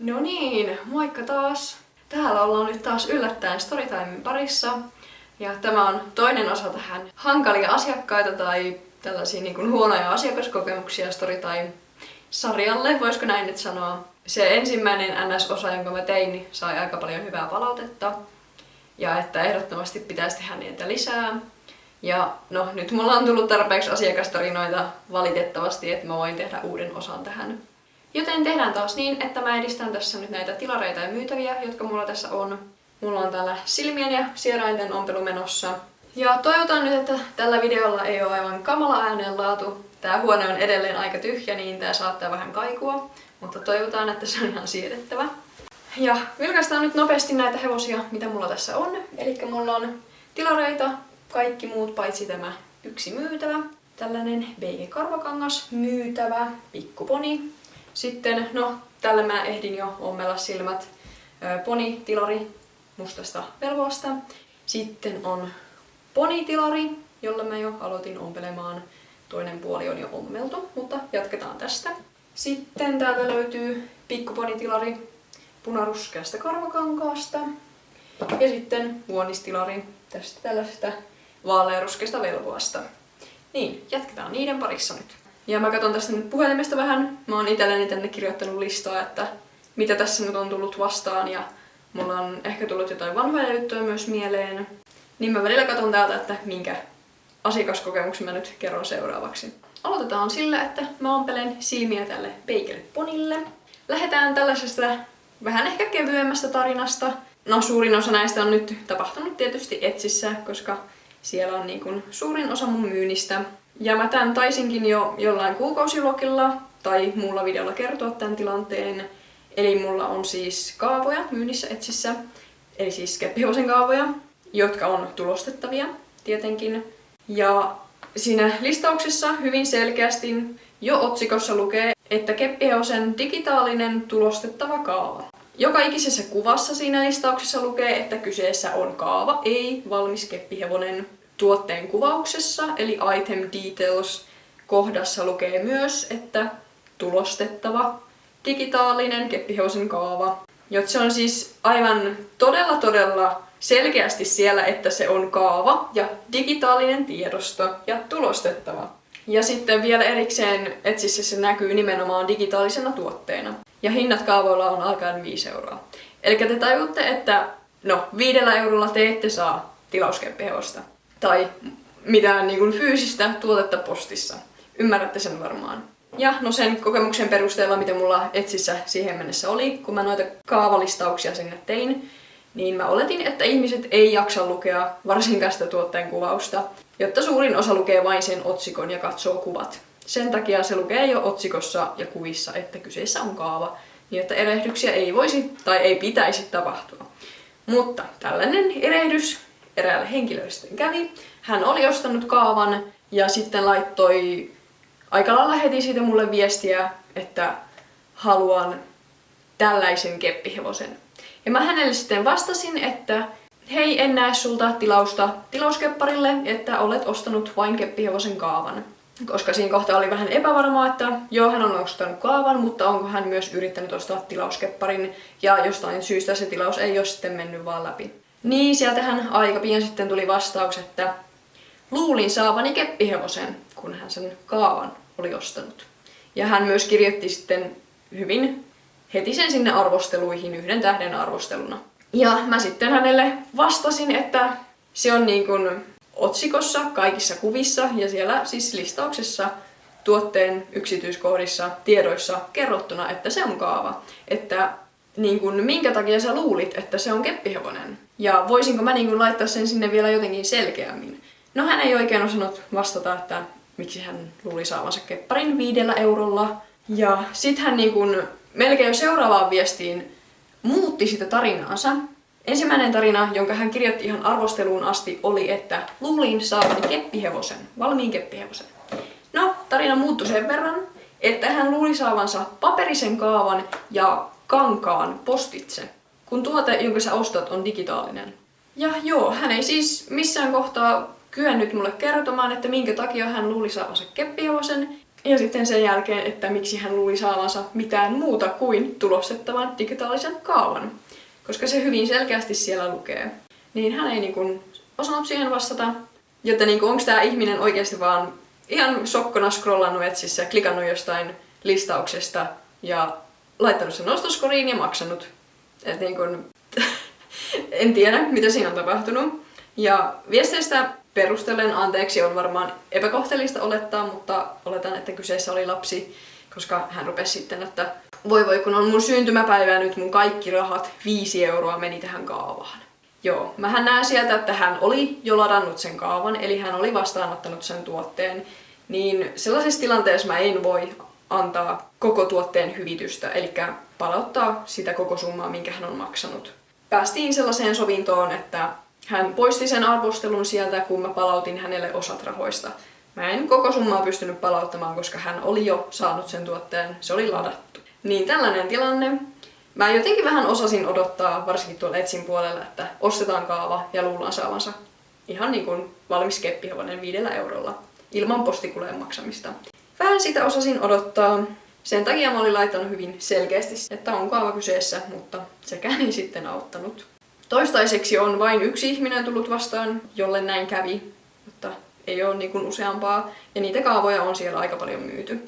No niin, moikka taas! Täällä ollaan nyt taas yllättäen Storytimen parissa. Ja tämä on toinen osa tähän hankalia asiakkaita tai tällaisia niin kuin huonoja asiakaskokemuksia Storytime-sarjalle, voisiko näin nyt sanoa. Se ensimmäinen NS-osa, jonka mä tein, niin sai aika paljon hyvää palautetta. Ja että ehdottomasti pitäisi tehdä niitä lisää. Ja no, nyt mulla on tullut tarpeeksi asiakastarinoita valitettavasti, että mä voin tehdä uuden osan tähän. Joten tehdään taas niin, että mä edistän tässä nyt näitä tilareita ja myytäviä, jotka mulla tässä on. Mulla on täällä silmien ja sierainten ompelu menossa. Ja toivotaan nyt, että tällä videolla ei ole aivan kamala äänenlaatu. Tää huone on edelleen aika tyhjä, niin tää saattaa vähän kaikua. Mutta toivotaan, että se on ihan siedettävä. Ja vilkaistaan nyt nopeasti näitä hevosia, mitä mulla tässä on. Eli mulla on tilareita, kaikki muut paitsi tämä yksi myytävä. Tällainen BG-karvakangas myytävä, pikkuponi. Sitten, no, tällä mä ehdin jo ommella silmät. Ponitilari mustasta velvoasta. Sitten on ponitilari, jolla mä jo aloitin ompelemaan. Toinen puoli on jo ommeltu, mutta jatketaan tästä. Sitten täältä löytyy pikkuponitilari punaruskeasta karvakankaasta. Ja sitten vuonistilari tästä tällaisesta vaalearuskeasta velvoasta. Niin, jatketaan niiden parissa nyt. Ja mä katson tästä nyt puhelimesta vähän. Mä oon itselleni tänne kirjoittanut listaa, että mitä tässä nyt on tullut vastaan. Ja mulla on ehkä tullut jotain vanhoja juttuja myös mieleen. Niin mä välillä katson täältä, että minkä asiakaskokemuksen mä nyt kerron seuraavaksi. Aloitetaan sillä, että mä ompelen silmiä tälle Bagel-ponille. Lähdetään tällaisesta vähän ehkä kevyemmästä tarinasta. No, suurin osa näistä on nyt tapahtunut tietysti Etsissä, koska siellä on niin kuin suurin osa mun myynnistä. Ja mä tän taisinkin jo jollain kuukausilokilla tai muulla videolla kertoa tämän tilanteen. Eli mulla on siis kaavoja myynnissä Etsissä, eli siis keppihevosen kaavoja, jotka on tulostettavia tietenkin. Ja siinä listauksessa hyvin selkeästi jo otsikossa lukee, että keppihevosen digitaalinen tulostettava kaava. Joka ikisessä kuvassa siinä listauksessa lukee, että kyseessä on kaava, ei valmis keppihevonen. Tuotteen kuvauksessa, eli Item Details kohdassa lukee myös, että tulostettava digitaalinen keppihevosen kaava. Joten se on siis aivan todella selkeästi siellä, että se on kaava ja digitaalinen tiedosto ja tulostettava. Ja sitten vielä erikseen Etsissä se näkyy nimenomaan digitaalisena tuotteena. Ja hinnat kaavoilla on alkaen 5 €. Eli te tajutte, että no 5 € te ette saa tilauskeppihevosta. Tai mitään niin kuin fyysistä tuotetta postissa. Ymmärrätte sen varmaan. Ja no sen kokemuksen perusteella, mitä mulla Etsissä siihen mennessä oli, kun mä noita kaavalistauksia sinne tein, niin mä oletin, että ihmiset ei jaksa lukea varsinkaan sitä tuotteen kuvausta, jotta suurin osa lukee vain sen otsikon ja katsoo kuvat. Sen takia se lukee jo otsikossa ja kuvissa, että kyseessä on kaava, niin että erehdyksiä ei voisi tai ei pitäisi tapahtua. Mutta tällainen erehdys eräälle henkilölle sitten kävi. Hän oli ostanut kaavan ja sitten laittoi aika lailla heti siitä mulle viestiä, että haluan tällaisen keppihevosen. Ja mä hänelle sitten vastasin, että hei, en näe sulta tilausta tilauskepparille, että olet ostanut vain keppihevosen kaavan. Koska siinä kohtaa oli vähän epävarmaa, että joo, hän on ostanut kaavan, mutta onko hän myös yrittänyt ostaa tilauskepparin ja jostain syystä se tilaus ei ole sitten mennyt vaan läpi. Niin, sieltähän aika pian sitten tuli vastaus, että luulin saavani keppihevosen, kun hän sen kaavan oli ostanut. Ja hän myös kirjoitti sitten hyvin heti sen sinne arvosteluihin 1 tähden arvosteluna. Ja mä sitten hänelle vastasin, että se on niin kuin otsikossa, kaikissa kuvissa ja siellä siis listauksessa tuotteen yksityiskohdissa, tiedoissa kerrottuna, että se on kaava. Että niin kuin, minkä takia sä luulit, että se on keppihevonen? Ja voisinko mä niin kuin laittaa sen sinne vielä jotenkin selkeämmin? No, hän ei oikein osannut vastata, että miksi hän luuli saavansa kepparin 5 €. Ja sit hän niin kuin melkein jo seuraavaan viestiin muutti sitä tarinaansa. Ensimmäinen tarina, jonka hän kirjoitti ihan arvosteluun asti, oli, että luulin saavani keppihevosen, valmiin keppihevosen. No, tarina muuttui sen verran, että hän luuli saavansa paperisen kaavan ja kankaan postitse, kun tuote, jonka sä ostat, on digitaalinen. Ja joo, hän ei siis missään kohtaa kyennyt mulle kertomaan, että minkä takia hän luuli saavansa keppihevosen. Ja sitten sen jälkeen, että miksi hän luuli saavansa mitään muuta kuin tulostettavan digitaalisen kaavan. Koska se hyvin selkeästi siellä lukee. Niin hän ei niinku osannut siihen vastata. Jotta niinku, onko tää ihminen oikeasti vaan ihan sokkona scrollannut etsissä, klikannut jostain listauksesta ja laittanut sen ostoskoriin ja maksanut. Et niinku, en tiedä, mitä siinä on tapahtunut. Ja viesteistä perustellen anteeksi on varmaan epäkohtelista olettaa, mutta oletan, että kyseessä oli lapsi, koska hän rupesi sitten, että voi kun on mun syntymäpäivä ja nyt mun kaikki rahat, 5 euroa meni tähän kaavaan. Joo, mähän näen sieltä, että hän oli jo ladannut sen kaavan, eli hän oli vastaanottanut sen tuotteen, niin sellaisessa tilanteessa mä en voi antaa koko tuotteen hyvitystä, eli palauttaa sitä koko summaa, minkä hän on maksanut. Päästiin sellaiseen sovintoon, että hän poisti sen arvostelun sieltä, kun mä palautin hänelle osat rahoista. Mä en koko summaa pystynyt palauttamaan, koska hän oli jo saanut sen tuotteen, se oli ladattu. Niin tällainen tilanne. Mä jotenkin vähän osasin odottaa, varsinkin tuolla Etsin puolella, että ostetaan kaava ja luullaan saavansa ihan niin kuin valmis keppihevonen 5 eurolla, ilman postikuleen maksamista. Vähän sitä osasin odottaa. Sen takia mä olin laittanut hyvin selkeästi, että on kaava kyseessä, mutta sekään ei sitten auttanut. Toistaiseksi on vain yksi ihminen tullut vastaan, jolle näin kävi, mutta ei ole niin kuin useampaa. Ja niitä kaavoja on siellä aika paljon myyty.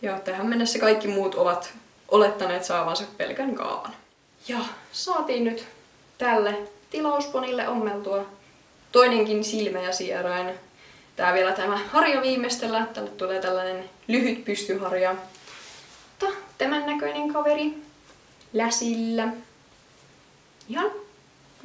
Ja tähän mennessä kaikki muut ovat olettaneet saavansa pelkän kaavan. Ja saatiin nyt tälle tilausponille ommeltua toinenkin silmä ja sierain. Tää vielä tämä harja viimeistellä. Tälle tulee tällainen lyhyt pystyharja. Tämän näköinen kaveri. Läsillä. Ihan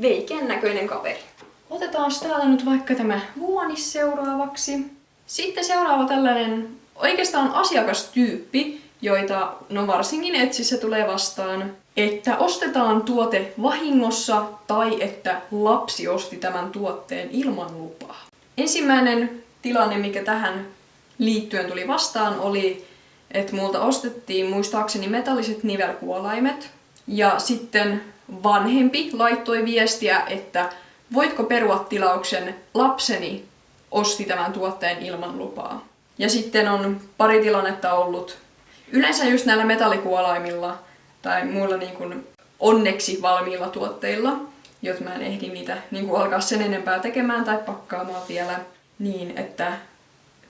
veikeän näköinen kaveri. Otetaan täällä nyt vaikka tämä vuonis seuraavaksi. Sitten seuraava tällainen oikeastaan asiakastyyppi, joita no varsinkin Etsissä tulee vastaan, että ostetaan tuote vahingossa tai että lapsi osti tämän tuotteen ilman lupaa. Ensimmäinen tilanne, mikä tähän liittyen tuli vastaan, oli, että multa ostettiin muistaakseni metalliset nivelkuolaimet ja sitten vanhempi laittoi viestiä, että voitko perua tilauksen, lapseni osti tämän tuotteen ilman lupaa. Ja sitten on pari tilannetta ollut yleensä just näillä metallikuolaimilla tai muilla niin kuin onneksi valmiilla tuotteilla, jotta mä en ehdi niitä niin kuin alkaa sen enempää tekemään tai pakkaamaan vielä, niin että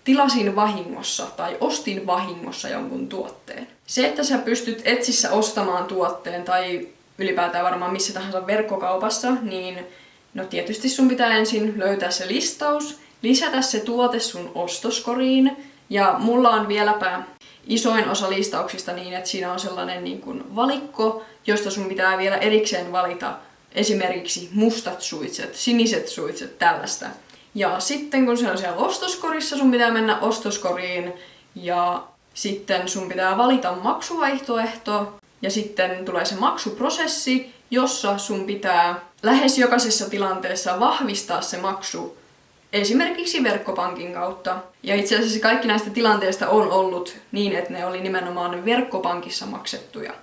tilasin vahingossa tai ostin vahingossa jonkun tuotteen. Se, että sä pystyt Etsissä ostamaan tuotteen tai ylipäätään varmaan missä tahansa verkkokaupassa, niin no tietysti sun pitää ensin löytää se listaus, lisätä se tuote sun ostoskoriin ja mulla on vieläpä isoin osa listauksista niin, että siinä on sellainen niin kuin valikko, josta sun pitää vielä erikseen valita esimerkiksi mustat suitset, siniset suitset, tällaista. Ja sitten kun se on siellä ostoskorissa, sun pitää mennä ostoskoriin ja sitten sun pitää valita maksuvaihtoehto ja sitten tulee se maksuprosessi, jossa sun pitää lähes jokaisessa tilanteessa vahvistaa se maksu esimerkiksi verkkopankin kautta. Ja itse asiassa kaikki näistä tilanteista on ollut niin, että ne oli nimenomaan verkkopankissa maksettuja.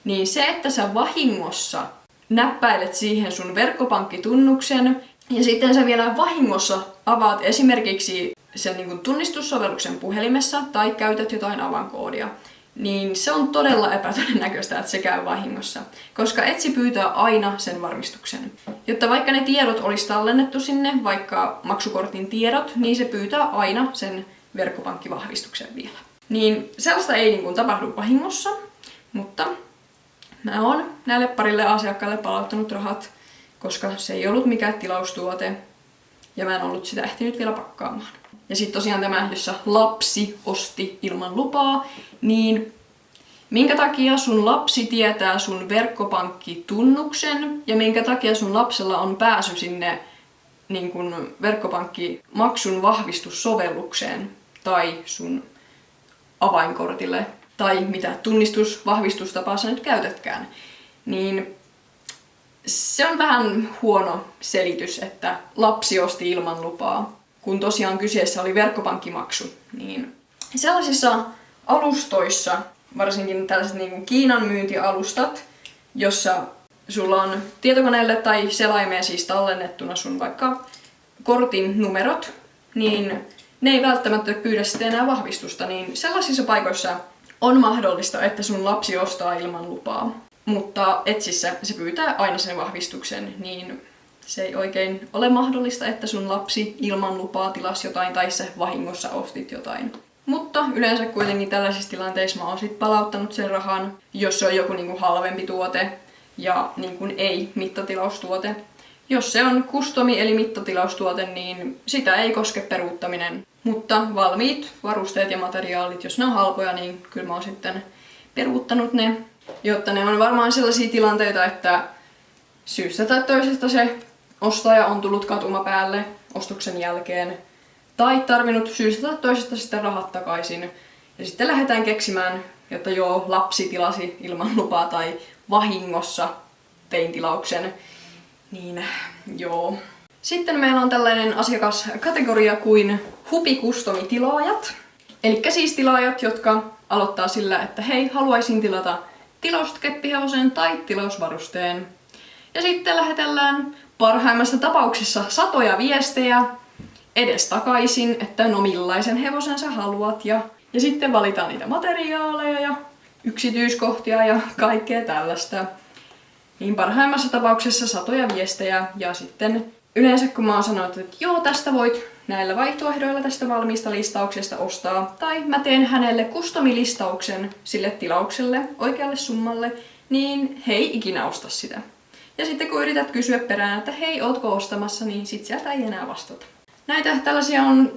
Niin se, että sä vahingossa näppäilet siihen sun verkkopankkitunnuksen ja sitten sä vielä vahingossa avaat esimerkiksi sen niin kuin tunnistussovelluksen puhelimessa tai käytät jotain avainkoodia, niin se on todella epätodennäköistä, että se käy vahingossa, koska Etsi pyytää aina sen varmistuksen. Jotta vaikka ne tiedot olisi tallennettu sinne, vaikka maksukortin tiedot, niin se pyytää aina sen verkkopankkivahvistuksen vielä. Niin sellaista ei niin kuin tapahdu vahingossa, mutta mä oon näille parille asiakkaalle palauttanut rahat, koska se ei ollut mikään tilaustuote ja mä en ollut sitä ehtinyt vielä pakkaamaan. Ja sitten tosiaan tämä, jossa lapsi osti ilman lupaa, niin minkä takia sun lapsi tietää sun verkkopankkitunnuksen ja minkä takia sun lapsella on pääsy sinne niin kun verkkopankkimaksun vahvistussovellukseen tai sun avainkortille tai mitä tunnistusvahvistustapaa sä nyt käytätkään, niin se on vähän huono selitys, että lapsi osti ilman lupaa, kun tosiaan kyseessä oli verkkopankkimaksu. Niin sellaisissa alustoissa, varsinkin tällaiset niin kuin Kiinan myyntialustat, jossa sulla on tietokoneelle tai selaimeen siis tallennettuna sun vaikka kortin numerot, niin ne ei välttämättä pyydä sitten enää vahvistusta, niin sellaisissa paikoissa on mahdollista, että sun lapsi ostaa ilman lupaa. Mutta Etsissä se pyytää aina sen vahvistuksen, niin se ei oikein ole mahdollista, että sun lapsi ilman lupaa tilasi jotain tai sä vahingossa ostit jotain. Mutta yleensä kuitenkin tällaisissa tilanteissa mä oon sit palauttanut sen rahan, jos se on joku niinku halvempi tuote ja niinku ei mittatilaustuote. Jos se on customi eli mittatilaustuote, niin sitä ei koske peruuttaminen. Mutta valmiit varusteet ja materiaalit, jos ne on halpoja, niin kyllä mä oon sitten peruuttanut ne. Jotta ne on varmaan sellaisia tilanteita, että syystä tai toisesta se ostaja on tullut katuma päälle ostoksen jälkeen. Tai tarvinnut syystä tai toisesta sitä rahat takaisin. Ja sitten lähdetään keksimään, että joo, lapsi tilasi ilman lupaa tai vahingossa tein tilauksen. Niin joo. Sitten meillä on tällainen asiakaskategoria kuin hupikustomi-tilaajat. Elikkä siis tilaajat, jotka aloittaa sillä, että hei, haluaisin tilata tilaustkeppihevosen tai tilausvarusteen. Ja sitten lähetellään parhaimmassa tapauksessa satoja viestejä edestakaisin, että no millaisen hevosen sä haluat. Ja sitten valitaan niitä materiaaleja ja yksityiskohtia ja kaikkea tällaista. Niin parhaimmassa tapauksessa satoja viestejä ja sitten yleensä kun mä oon sanonut, että joo, tästä voit näillä vaihtoehdoilla tästä valmiista listauksesta ostaa, tai mä teen hänelle custom-listauksen sille tilaukselle, oikealle summalle, niin he ei ikinä osta sitä. Ja sitten kun yrität kysyä perään, että hei, ootko ostamassa, niin sit sieltä ei enää vastata. Näitä tällaisia on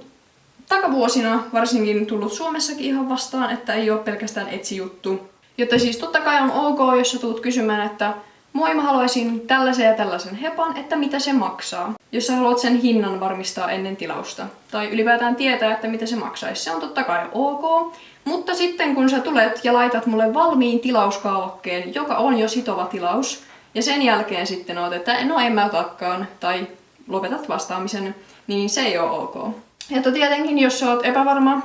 takavuosina varsinkin tullut Suomessakin ihan vastaan, että ei ole pelkästään Etsy-juttu. Jotta siis totta kai on ok, jos sä tulet kysymään, että moi, mä haluaisin tällaisen ja tällaisen hepan, että mitä se maksaa. Jos sä haluat sen hinnan varmistaa ennen tilausta. Tai ylipäätään tietää, että mitä se maksaisi. Se on totta kai ok. Mutta sitten kun sä tulet ja laitat mulle valmiin tilauskaavakkeen, joka on jo sitova tilaus, ja sen jälkeen sitten oot, että no en mä otakaan, tai lopetat vastaamisen, niin se ei ole ok. Ja tietenkin, jos sä oot epävarma,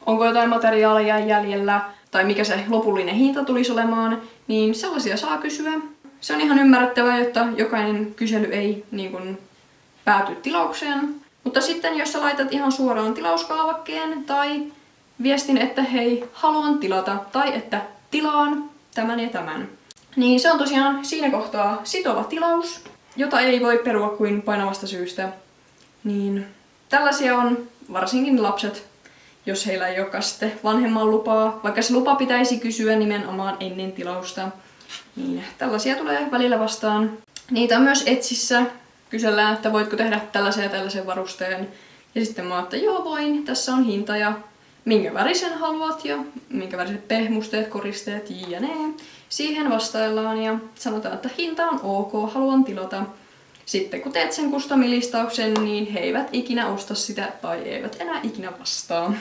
onko jotain materiaalia jäljellä, tai mikä se lopullinen hinta tulisi olemaan, niin sellaisia saa kysyä. Se on ihan ymmärrettävää, että jokainen kysely ei niin kuin pääty tilaukseen. Mutta sitten jos sä laitat ihan suoraan tilauskaavakkeen tai viestin, että hei, haluan tilata tai että tilaan tämän ja tämän, niin se on tosiaan siinä kohtaa sitova tilaus, jota ei voi perua kuin painavasta syystä. Niin tällaisia on varsinkin lapset, jos heillä ei olekaan sitten vanhemman lupaa, vaikka se lupa pitäisi kysyä nimenomaan ennen tilausta. Niin, tällaisia tulee välillä vastaan. Niitä on myös Etsissä. Kysellään, että voitko tehdä tällaisen ja tällaisen varusteen. Ja sitten mä oon, että joo voin, tässä on hinta ja minkä värisen haluat ja minkä väriset pehmusteet, koristeet, jne. Siihen vastaillaan ja sanotaan, että hinta on ok, haluan tilata. Sitten kun teet sen custom-listauksen, niin he eivät ikinä osta sitä tai eivät enää ikinä vastaa.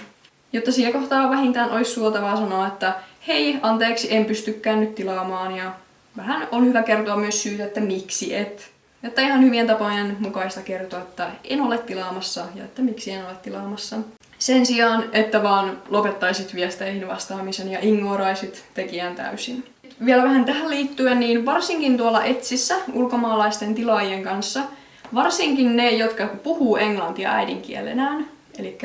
Jotta siinä kohtaa vähintään olisi suotavaa sanoa, että hei, anteeksi, en pystykään nyt tilaamaan ja vähän on hyvä kertoa myös syytä, että miksi et. Jotta ihan hyvien tapojen mukaista kertoa, että en ole tilaamassa ja että miksi en ole tilaamassa. Sen sijaan, että vaan lopettaisit viesteihin vastaamisen ja ignoraisit tekijän täysin. Vielä vähän tähän liittyen, niin varsinkin tuolla Etsissä ulkomaalaisten tilaajien kanssa, varsinkin ne, jotka puhuu englantia äidinkielenään, eli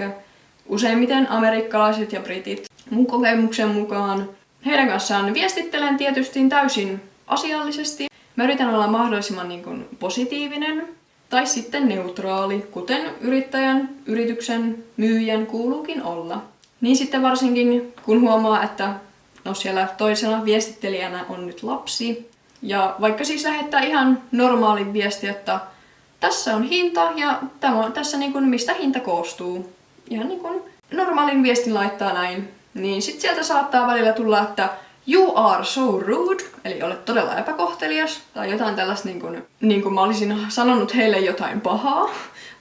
useimmiten amerikkalaiset ja britit, mun kokemuksen mukaan, heidän kanssaan viestittelen tietysti täysin asiallisesti. Mä yritän olla mahdollisimman positiivinen tai sitten neutraali, kuten yrittäjän, yrityksen, myyjän kuuluukin olla. Niin sitten varsinkin kun huomaa, että no siellä toisena viestittelijänä on nyt lapsi. Ja vaikka siis lähettää ihan normaalin viesti, että tässä on hinta ja tämä on tässä mistä hinta koostuu. Ihan normaalin viestin laittaa näin. Niin sit sieltä saattaa välillä tulla, että you are so rude, eli olet todella epäkohtelias. Tai jotain tällaista niin kuin mä olisin sanonut heille jotain pahaa,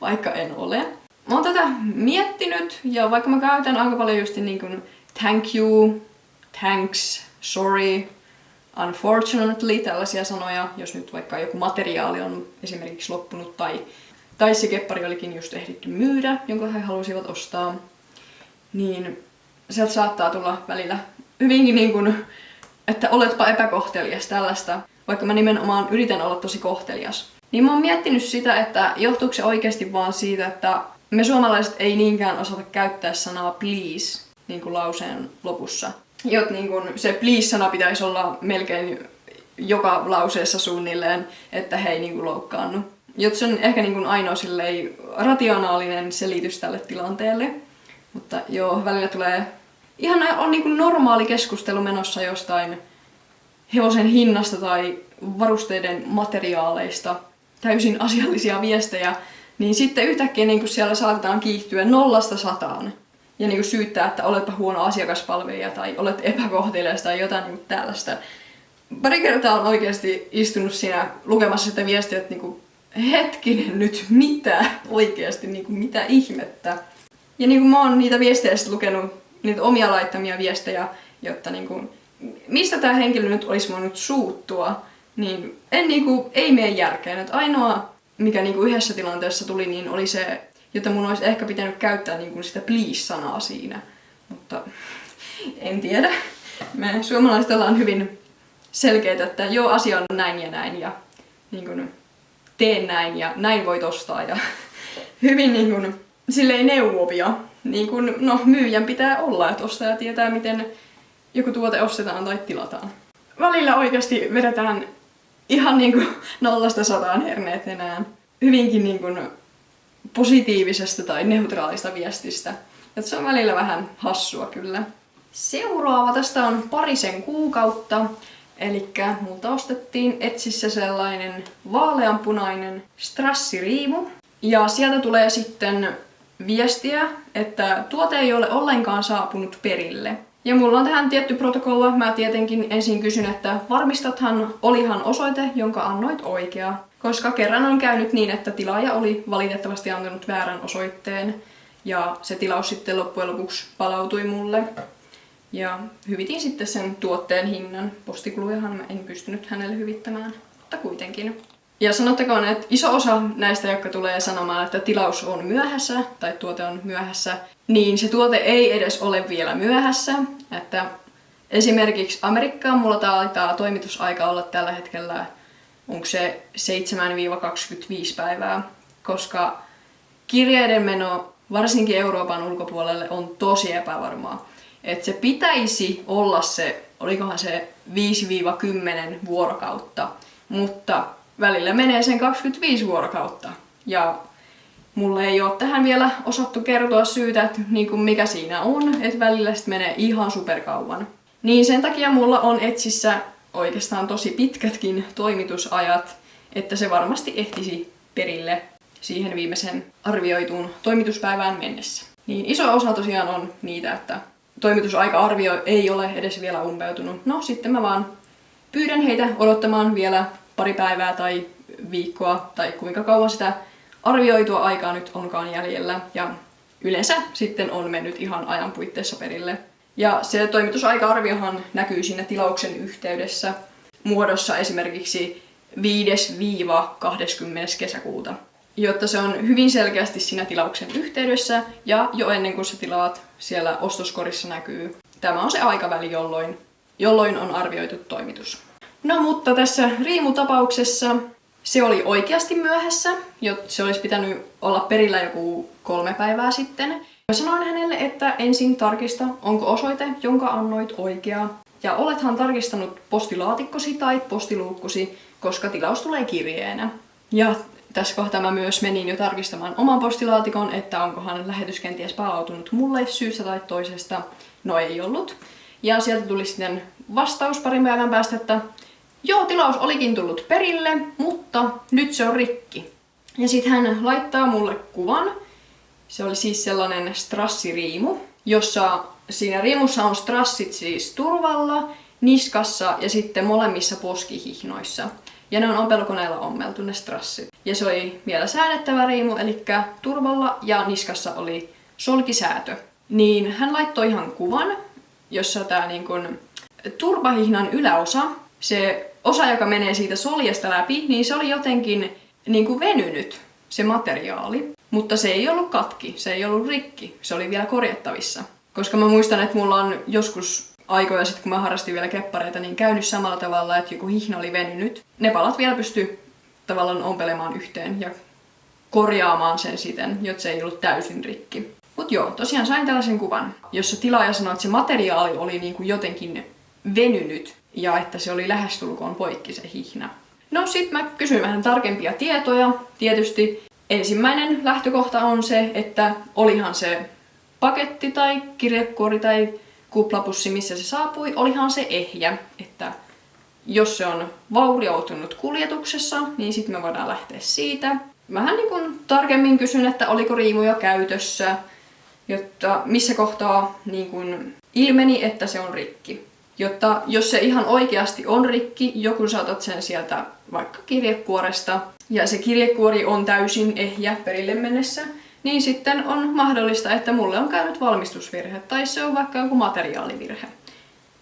vaikka en ole. Mä oon tätä miettinyt ja vaikka mä käytän aika paljon just thank you, thanks, sorry, unfortunately, tällaisia sanoja, jos nyt vaikka joku materiaali on esimerkiksi loppunut tai se keppari olikin just ehditty myydä, jonka he halusivat ostaa, niin sieltä saattaa tulla välillä hyvinkin että oletpa epäkohtelias tällaista, vaikka mä nimenomaan yritän olla tosi kohtelias. Niin mä oon miettinyt sitä, että johtuuko se oikeasti vaan siitä, että Me suomalaiset ei niinkään osata käyttää sanaa please niin kuin lauseen lopussa. Jot niin kuin se please-sana pitäisi olla melkein joka lauseessa suunnilleen, että he ei niin kuin loukkaannu. Jot se on ehkä niin kuin ainoa rationaalinen selitys tälle tilanteelle. Mutta joo, välillä tulee ihan on niin kuin normaali keskustelu menossa jostain hevosen hinnasta tai varusteiden materiaaleista, täysin asiallisia viestejä, niin sitten yhtäkkiä niin kuin siellä saatetaan kiihtyä 0–100 ja niin kuin syyttää, että oletpa huono asiakaspalvelija tai olet epäkohtelias tai jotain niin kuin tällaista. Pari kertaa on oikeasti istunut siinä lukemassa sitä viestiä, että niin kuin, hetkinen nyt, mitä oikeasti, niin kuin, mitä ihmettä. Ja niin kuin mä oon niitä viestejä sitten lukenut, niitä omia laittamia viestejä, jotta niin kuin, mistä tämä henkilö nyt olisi voinut suuttua, niin ei mene järkeen. Et ainoa, mikä niin kuin yhdessä tilanteessa tuli, niin oli se, jota mun olisi ehkä pitänyt käyttää niin kuin sitä please-sanaa siinä. Mutta en tiedä. Me suomalaiset ollaan hyvin selkeitä, että joo, asia on näin ja näin ja niin kuin, teen näin ja näin voit ostaa ja hyvin niin kuin, silleen neuvovia. Niin kuin, no, myyjän pitää olla, että ostaja tietää, miten joku tuote ostetaan tai tilataan. Välillä oikeasti vedetään ihan niin kuin 0–100 herneet nenään. Hyvinkin niin kuin positiivisesta tai neutraalista viestistä. Et se on välillä vähän hassua kyllä. Seuraava tästä on parisen kuukautta. Elikkä multa ostettiin Etsissä sellainen vaaleanpunainen strassiriimu. Ja sieltä tulee sitten viestiä, että tuote ei ole ollenkaan saapunut perille. Ja mulla on tähän tietty protokolla. Mä tietenkin ensin kysyn, että olihan osoite, jonka annoit oikea. Koska kerran on käynyt niin, että tilaaja oli valitettavasti antanut väärän osoitteen. Ja se tilaus sitten loppujen lopuksi palautui mulle. Ja hyvitin sitten sen tuotteen hinnan. Postikulujahan mä en pystynyt hänelle hyvittämään, mutta kuitenkin. Ja sanottakoon, että iso osa näistä, jotka tulee sanomaan, että tilaus on myöhässä tai tuote on myöhässä, niin se tuote ei edes ole vielä myöhässä. Että esimerkiksi Amerikkaan mulla taitaa toimitusaika olla tällä hetkellä, onko se 7–25 päivää, koska kirjeiden meno varsinkin Euroopan ulkopuolelle on tosi epävarmaa. Että se pitäisi olla olikohan se 5–10 vuorokautta, mutta välillä menee sen 25 vuorokautta. Ja mulle ei ole tähän vielä osattu kertoa syytä, että niin kuin mikä siinä on, että välillä sitten menee ihan superkauan. Niin sen takia mulla on Etsissä oikeastaan tosi pitkätkin toimitusajat, että se varmasti ehtisi perille siihen viimeisen arvioituun toimituspäivään mennessä. Niin iso osa tosiaan on niitä, että toimitusaika-arvio ei ole edes vielä umpeutunut. No sitten mä vaan pyydän heitä odottamaan vielä pari päivää tai viikkoa tai kuinka kauan sitä arvioitua aikaa nyt onkaan jäljellä. Ja yleensä sitten on mennyt ihan ajan puitteissa perille. Ja se toimitusaika-arviohan näkyy siinä tilauksen yhteydessä muodossa esimerkiksi 5–20. kesäkuuta. Jotta se on hyvin selkeästi siinä tilauksen yhteydessä ja jo ennen kuin sä tilaat siellä ostoskorissa näkyy. Tämä on se aikaväli, jolloin on arvioitu toimitus. No mutta tässä riimutapauksessa se oli oikeasti myöhässä, jotta se olisi pitänyt olla perillä joku 3 päivää sitten. Mä sanoin hänelle, että ensin tarkista, onko osoite, jonka annoit oikea. Ja olethan tarkistanut postilaatikkosi tai postiluukkusi, koska tilaus tulee kirjeenä. Ja tässä kohtaa mä myös menin jo tarkistamaan oman postilaatikon, että onkohan lähetys kenties palautunut mulle syystä tai toisesta. No ei ollut. Ja sieltä tuli sitten vastaus parin päivän päästä, että joo, tilaus olikin tullut perille, mutta nyt se on rikki. Ja sitten hän laittaa mulle kuvan. Se oli siis sellainen strassiriimu, jossa siinä riimussa on strassit siis turvalla, niskassa ja sitten molemmissa poskihihnoissa. Ja ne on ompelukoneella ommeltu ne strassit. Ja se oli vielä säädettävä riimu, eli turvalla ja niskassa oli solkisäätö. Niin hän laittoi ihan kuvan, jossa tää niin kun turvahihnan yläosa, se osa, joka menee siitä soljesta läpi, niin se oli jotenkin niin kuin venynyt, se materiaali. Mutta se ei ollut katki, se ei ollut rikki, se oli vielä korjattavissa. Koska mä muistan, että mulla on joskus aikoja sitten, kun mä harrastin vielä keppareita, niin käynyt samalla tavalla, että joku hihna oli venynyt. Ne palat vielä pystyi tavallaan ompelemaan yhteen ja korjaamaan sen siten, jotta se ei ollut täysin rikki. Mut joo, tosiaan sain tällaisen kuvan, jossa tilaaja sanoi, että se materiaali oli niinku jotenkin venynyt ja että se oli lähestulkoon poikki se hihna. No sit mä kysyin vähän tarkempia tietoja. Tietysti ensimmäinen lähtökohta on se, että olihan se paketti tai kirjekuori tai kuplapussi, missä se saapui, olihan se ehjä. Että jos se on vaurioitunut kuljetuksessa, niin sitten me voidaan lähteä siitä. Vähän niin kuin tarkemmin kysyn, että oliko riimu jo käytössä, jotta missä kohtaa niin kuin ilmeni, että se on rikki. Jotta jos se ihan oikeasti on rikki, joku saatat sen sieltä vaikka kirjekuoresta, ja se kirjekuori on täysin ehjä perille mennessä, niin sitten on mahdollista, että mulle on käynyt valmistusvirhe, tai se on vaikka joku materiaalivirhe.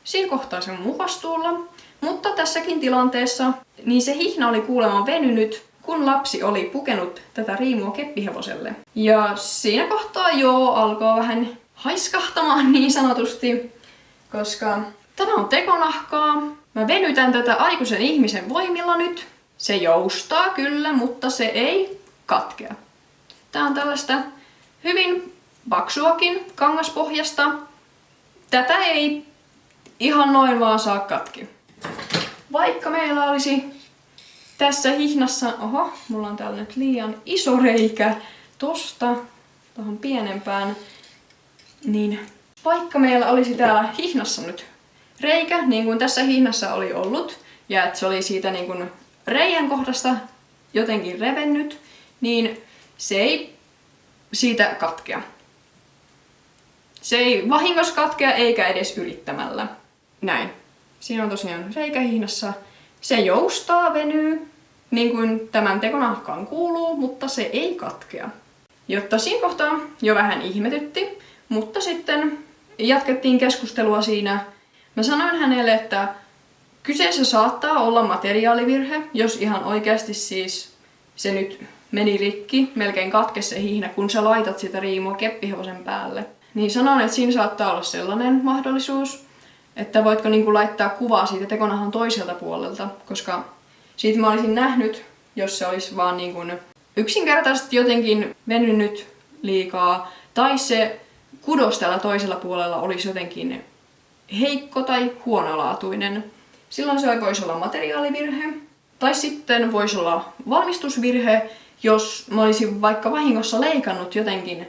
Siinä kohtaa se on mun vastuulla, mutta tässäkin tilanteessa niin se hihna oli kuulemma venynyt, kun lapsi oli pukenut tätä riimua keppihevoselle. Ja siinä kohtaa alkoi vähän haiskahtamaan niin sanotusti, koska tämä on tekonahkaa. Mä venytän tätä aikuisen ihmisen voimilla nyt. Se joustaa kyllä, mutta se ei katkea. Tää on tällaista hyvin paksuakin kangaspohjasta. Tätä ei ihan noin vaan saa katki. Vaikka meillä olisi tässä hihnassa, mulla on täällä nyt liian iso reikä tosta tuohon pienempään, niin vaikka meillä olisi täällä hihnassa nyt reikä, niin kuin tässä hihnassa oli ollut, ja että se oli siitä niin kuin reijän kohdasta jotenkin revennyt, niin se ei siitä katkea. Se ei vahingossa katkea eikä edes yrittämällä. Näin. Siinä on tosiaan reikä hihnassa. Se joustaa, venyy, niin kuin tämän tekonahkaan kuuluu, mutta se ei katkea. Jotta siinä kohtaa jo vähän ihmetytti, mutta sitten jatkettiin keskustelua siinä. Mä sanoin hänelle, että kyseessä saattaa olla materiaalivirhe, jos ihan oikeasti siis se nyt meni rikki, melkein katkesi se hihna, kun sä laitat sitä riimua keppihevosen päälle. Niin sanon, että siinä saattaa olla sellainen mahdollisuus, että voitko niinku laittaa kuvaa siitä tekonahan toiselta puolelta, koska siitä mä olisin nähnyt, jos se olisi vaan niinku yksinkertaisesti jotenkin venynyt liikaa, tai se kudos tällä toisella puolella olisi jotenkin heikko tai huonolaatuinen. Silloin se voisi olla materiaalivirhe, tai sitten voisi olla valmistusvirhe, jos mä olisin vaikka vahingossa leikannut jotenkin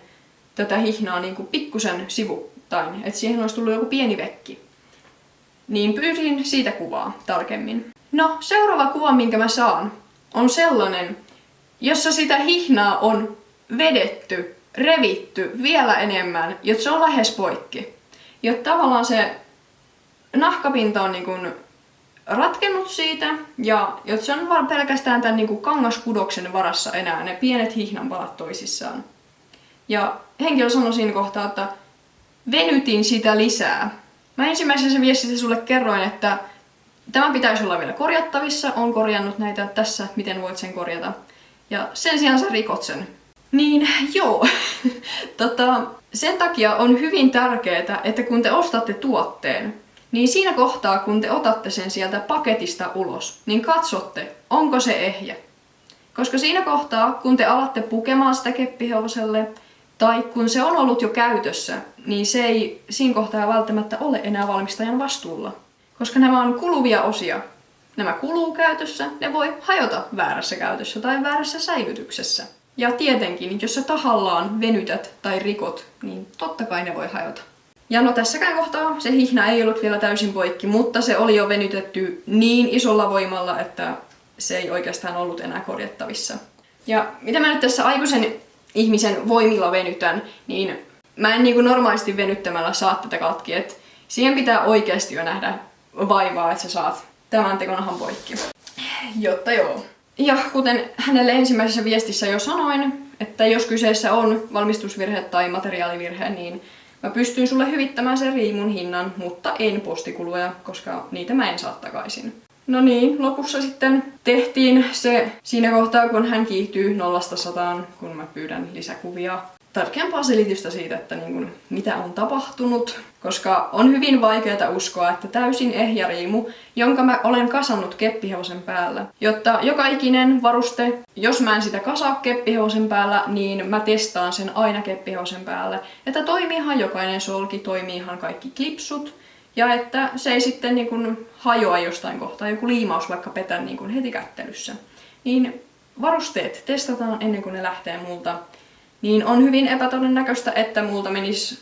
tätä hihnaa niin kuin pikkusen sivuttain, että siihen olisi tullut joku pieni vekki. Niin pyysin siitä kuvaa tarkemmin. No, seuraava kuva, minkä mä saan, on sellainen, jossa sitä hihnaa on vedetty, revitty vielä enemmän, jotta se on lähes poikki. Jotta tavallaan se nahkapinta on niin kuin ratkennut siitä, ja jotta se on vaan pelkästään tämän niin kuin kangaskudoksen varassa enää, ne pienet hihnanpalat toisissaan. Ja henkilö sanoi siinä kohtaa, että venytin sitä lisää. Mä ensimmäisessä viestissä sulle kerroin, että tämä pitäisi olla vielä korjattavissa, on korjannut näitä tässä, miten voit sen korjata. Ja sen sijaan sä rikot sen. Niin joo, sen takia on hyvin tärkeää, että kun te ostatte tuotteen, niin siinä kohtaa, kun te otatte sen sieltä paketista ulos, niin katsotte, onko se ehjä. Koska siinä kohtaa, kun te alatte pukemaan sitä keppihevoselle, tai kun se on ollut jo käytössä, niin se ei siinä kohtaa välttämättä ole enää valmistajan vastuulla. Koska nämä on kuluvia osia. Nämä kuluu käytössä, ne voi hajota väärässä käytössä tai väärässä säilytyksessä. Ja tietenkin, jos sä tahallaan venytät tai rikot, niin totta kai ne voi hajota. Ja no tässäkään kohtaa se hihna ei ollut vielä täysin poikki, mutta se oli jo venytetty niin isolla voimalla, että se ei oikeastaan ollut enää korjattavissa. Ja mitä mä nyt tässä aikuisen ihmisen voimilla venytän, niin mä en niin kuin normaalisti venyttämällä saa tätä katki. Et siihen pitää oikeasti jo nähdä vaivaa, että sä saat tämän tekonahan poikki. Jotta joo. Ja kuten hänelle ensimmäisessä viestissä jo sanoin, että jos kyseessä on valmistusvirhe tai materiaalivirhe, niin mä pystyn sulle hyvittämään sen riimun hinnan, mutta en postikuluja, koska niitä mä en saa takaisin. No niin, lopussa sitten tehtiin se siinä kohtaa, kun hän kiihtyy 0–100, kun mä pyydän lisäkuvia. tarkempaa selitystä siitä, että niin kuin, mitä on tapahtunut, koska on hyvin vaikeaa uskoa, että täysin ehjä riimu, jonka mä olen kasannut keppihevosen päällä. Jotta joka ikinen varuste, jos mä en sitä kasaa keppihevosen päällä, niin mä testaan sen aina keppihevosen päällä, että toimiihan jokainen solki, toimiihan kaikki klipsut, ja että se ei sitten niin kuin hajoa jostain kohtaa, joku liimaus vaikka petä niin kuin heti kättelyssä. Niin varusteet testataan ennen kuin ne lähtee multa. Niin on hyvin epätodennäköistä, että multa menisi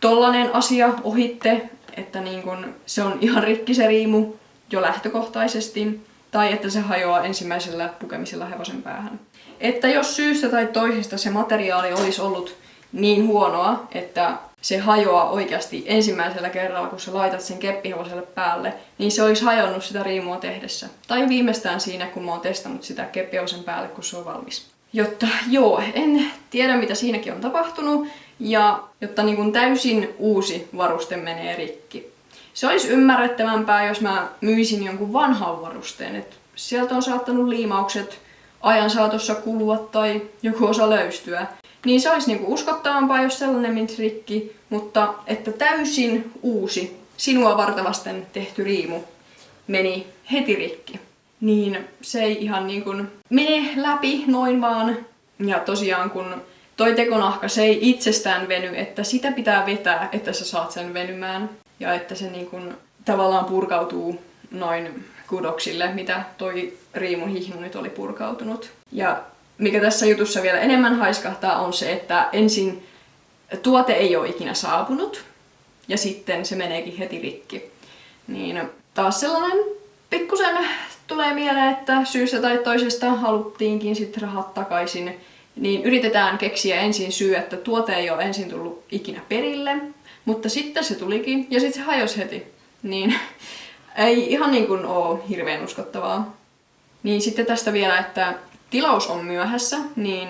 tollanen asia ohitte, että niin kun se on ihan rikki se riimu jo lähtökohtaisesti, tai että se hajoaa ensimmäisellä pukemisella hevosen päähän. Että jos syystä tai toisesta se materiaali olisi ollut niin huonoa, että se hajoaa oikeasti ensimmäisellä kerralla, kun sä laitat sen keppihevoselle päälle, niin se olisi hajonnut sitä riimua tehdessä. Tai viimeistään siinä, kun mä oon testannut sitä keppihevosen päälle, kun se on valmis. Jotta en tiedä mitä siinäkin on tapahtunut, ja jotta niin kuin täysin uusi varuste menee rikki. Se olisi ymmärrettävämpää, jos mä myisin jonkun vanhan varusteen, että sieltä on saattanut liimaukset ajan saatossa kulua tai joku osa löystyä. Niin se olisi niin kuin uskottavampaa, jos sellainen menisi rikki, mutta että täysin uusi, sinua varta vasten tehty riimu meni heti rikki. Niin se ei ihan niin kuin mene läpi noin vaan. Ja tosiaan kun toi tekonahka, se ei itsestään veny, että sitä pitää vetää, että sä saat sen venymään. Ja että se niin kuin tavallaan purkautuu noin kudoksille, mitä toi riimun hihnu nyt oli purkautunut. Ja mikä tässä jutussa vielä enemmän haiskahtaa on se, että ensin tuote ei ole ikinä saapunut ja sitten se meneekin heti rikki. Niin taas sellainen pikkusen tulee mieleen, että syystä tai toisesta haluttiinkin sitten rahat takaisin. Niin yritetään keksiä ensin syy, että tuote ei ole ensin tullut ikinä perille, mutta sitten se tulikin ja sitten se hajosi heti. Niin ei ihan niin kuin ole hirveän uskottavaa. Niin sitten tästä vielä, että tilaus on myöhässä, niin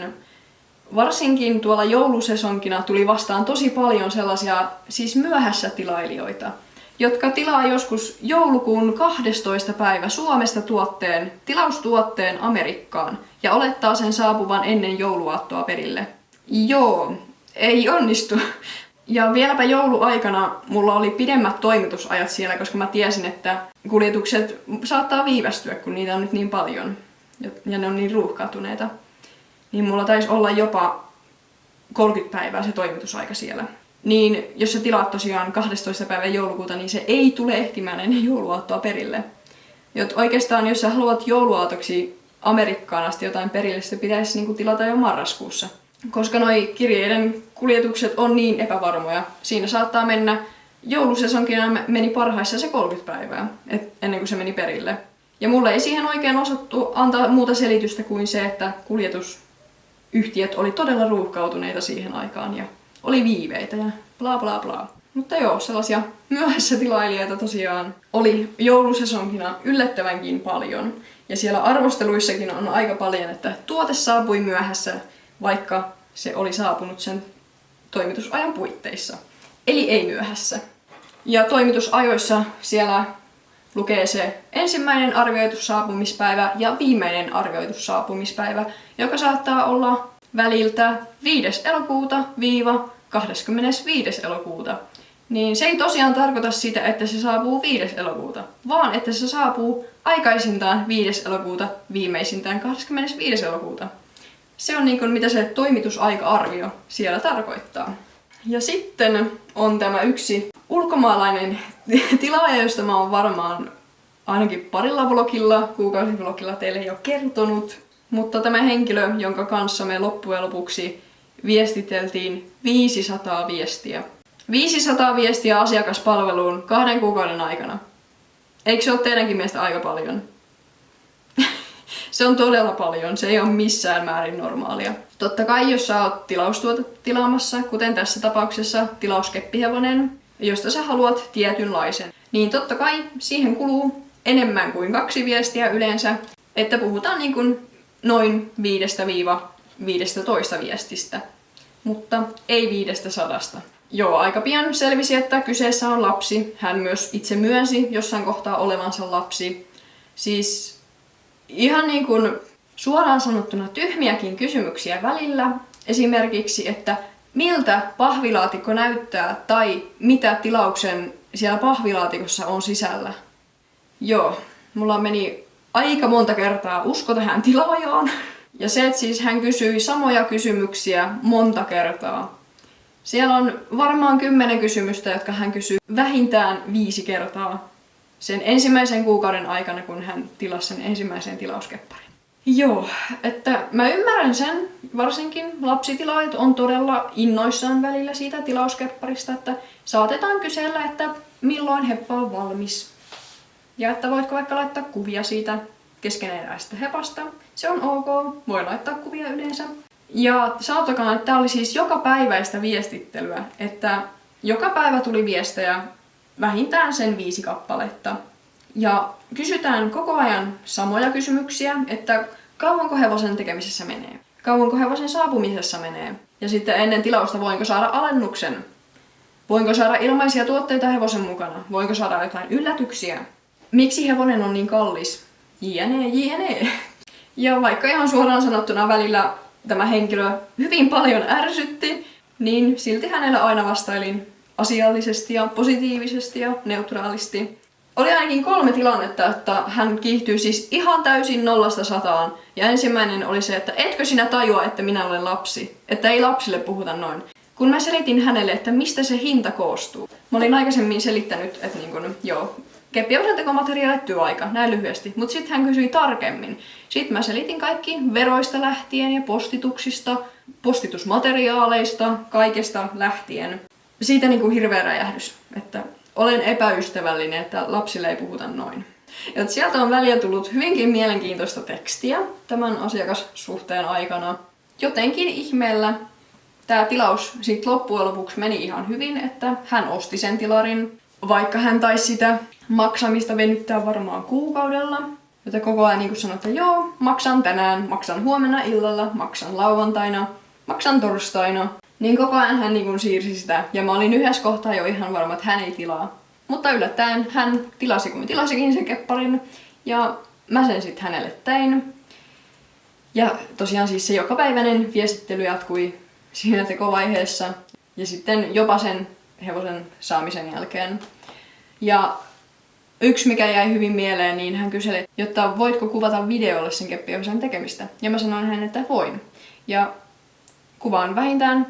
varsinkin tuolla joulusesonkina tuli vastaan tosi paljon sellaisia siis myöhässä tilailijoita, jotka tilaa joskus joulukuun 12. päivä Suomesta tilaustuotteen Amerikkaan ja olettaa sen saapuvan ennen jouluaattoa perille. Joo, ei onnistu. Ja vieläpä jouluaikana mulla oli pidemmät toimitusajat siellä, koska mä tiesin, että kuljetukset saattaa viivästyä, kun niitä on nyt niin paljon. Ja ne on niin ruuhkautuneita. Niin mulla taisi olla jopa 30 päivää se toimitusaika siellä. Niin jos sä tilaat tosiaan 12. päivä joulukuuta, niin se ei tule ehtimään ennen jouluaattoa perille. Jot oikeastaan jos sä haluat jouluaatoksi Amerikkaan asti jotain perille, se pitäisi niinku tilata jo marraskuussa. Koska noi kirjeiden kuljetukset on niin epävarmoja. Siinä saattaa mennä, joulusesonkina meni parhaissa se 30 päivää ennen kuin se meni perille. Ja mulle ei siihen oikein osattu antaa muuta selitystä kuin se, että kuljetusyhtiöt oli todella ruuhkautuneita siihen aikaan ja oli viiveitä ja bla bla bla. Mutta joo, sellaisia myöhässä tilailijoita tosiaan oli joulusesonkina yllättävänkin paljon. Ja siellä arvosteluissakin on aika paljon, että tuote saapui myöhässä, vaikka se oli saapunut sen toimitusajan puitteissa. Eli ei myöhässä. Ja toimitusajoissa siellä lukee se ensimmäinen arvioitu saapumispäivä ja viimeinen arvioitu saapumispäivä, joka saattaa olla väliltä 5. elokuuta viiva 25. elokuuta. Niin se ei tosiaan tarkoita sitä, että se saapuu 5. elokuuta, vaan että se saapuu aikaisintaan 5. elokuuta, viimeisintään 25. elokuuta. Se on niin kuin mitä se toimitusaika-arvio siellä tarkoittaa. Ja sitten on tämä yksi ulkomaalainen tilaaja, josta mä oon varmaan ainakin parilla vlogilla, kuukausivlogilla teille jo kertonut. Mutta tämä henkilö, jonka kanssa me loppujen lopuksi viestiteltiin 500 viestiä. 500 viestiä asiakaspalveluun 2 kuukauden aikana. Eikö se ole teidänkin mielestä aika paljon? Se on todella paljon, se ei ole missään määrin normaalia. Totta kai jos sä oot tilaustuotetta tilaamassa, kuten tässä tapauksessa tilauskeppihevonen, josta sä haluat tietynlaisen, niin totta kai siihen kuluu enemmän kuin 2 viestiä yleensä, että puhutaan niin kuin noin 5-15 viestistä, mutta ei 500. Joo, aika pian selvisi, että kyseessä on lapsi. Hän myös itse myönsi jossain kohtaa olevansa lapsi. Siis ihan niin kuin suoraan sanottuna tyhmiäkin kysymyksiä välillä, Esimerkiksi, että miltä pahvilaatikko näyttää tai mitä tilauksen siellä pahvilaatikossa on sisällä. Joo, mulla meni aika monta kertaa usko tähän tilaajaan. Ja se, että siis hän kysyi samoja kysymyksiä monta kertaa. Siellä on varmaan 10 kysymystä, jotka hän kysyi vähintään 5 kertaa sen ensimmäisen kuukauden aikana, kun hän tilasi sen ensimmäisen tilauskepparin. Joo, että mä ymmärrän sen, varsinkin lapsitilaajat on todella innoissaan välillä siitä tilauskepparista, että saatetaan kysellä, että milloin heppa on valmis. Ja että voitko vaikka laittaa kuvia siitä keskeneräisestä hepasta. Se on ok, voi laittaa kuvia yleensä. Ja sanotakaan, että tämä oli siis jokapäiväistä viestittelyä, että joka päivä tuli viestejä vähintään sen 5 kappaletta. Ja kysytään koko ajan samoja kysymyksiä, että kauanko hevosen tekemisessä menee, kauanko hevosen saapumisessa menee. Ja sitten ennen tilausta voinko saada alennuksen, voinko saada ilmaisia tuotteita hevosen mukana, voinko saada jotain yllätyksiä, miksi hevonen on niin kallis, jne. Ja vaikka ihan suoraan sanottuna välillä tämä henkilö hyvin paljon ärsytti, niin silti hänellä aina vastailin asiallisesti ja positiivisesti ja neutraalisti. Oli ainakin 3 tilannetta, että hän kiihtyi siis ihan täysin 0–100. Ja ensimmäinen oli se, että etkö sinä tajua, että minä olen lapsi? Että ei lapsille puhuta noin. Kun mä selitin hänelle, että mistä se hinta koostuu. Mä olin aikaisemmin selittänyt, että keppihevosen tekomateriaalit työaika, näin lyhyesti. Mutta sitten hän kysyi tarkemmin. Sitten mä selitin kaikki veroista lähtien ja postituksista, postitusmateriaaleista, kaikesta lähtien. Siitä hirveä räjähdys, että olen epäystävällinen, että lapsille ei puhuta noin. Ja sieltä on väliä tullut hyvinkin mielenkiintoista tekstiä tämän asiakassuhteen aikana. Jotenkin ihmeellä tämä tilaus sitten loppujen lopuksi meni ihan hyvin, että hän osti sen tilarin, vaikka hän taisi sitä maksamista venyttää varmaan kuukaudella. Jota koko ajan sanoi, että joo, maksan tänään, maksan huomenna illalla, maksan lauantaina, maksan torstaina. Niin koko ajan hän siirsi sitä, ja mä olin yhdessä kohtaa jo ihan varma, että hän ei tilaa. Mutta yllättäen hän tilasi, kun tilasikin sen kepparin, ja mä sen sitten hänelle tein. Ja tosiaan siis se jokapäiväinen viestittely jatkui siinä tekovaiheessa, ja sitten jopa sen hevosen saamisen jälkeen. Ja yksi, mikä jäi hyvin mieleen, niin hän kyseli, jotta voitko kuvata videolle sen keppihevosen tekemistä. Ja mä sanoin hänelle, että voin. Ja kuvaan vähintään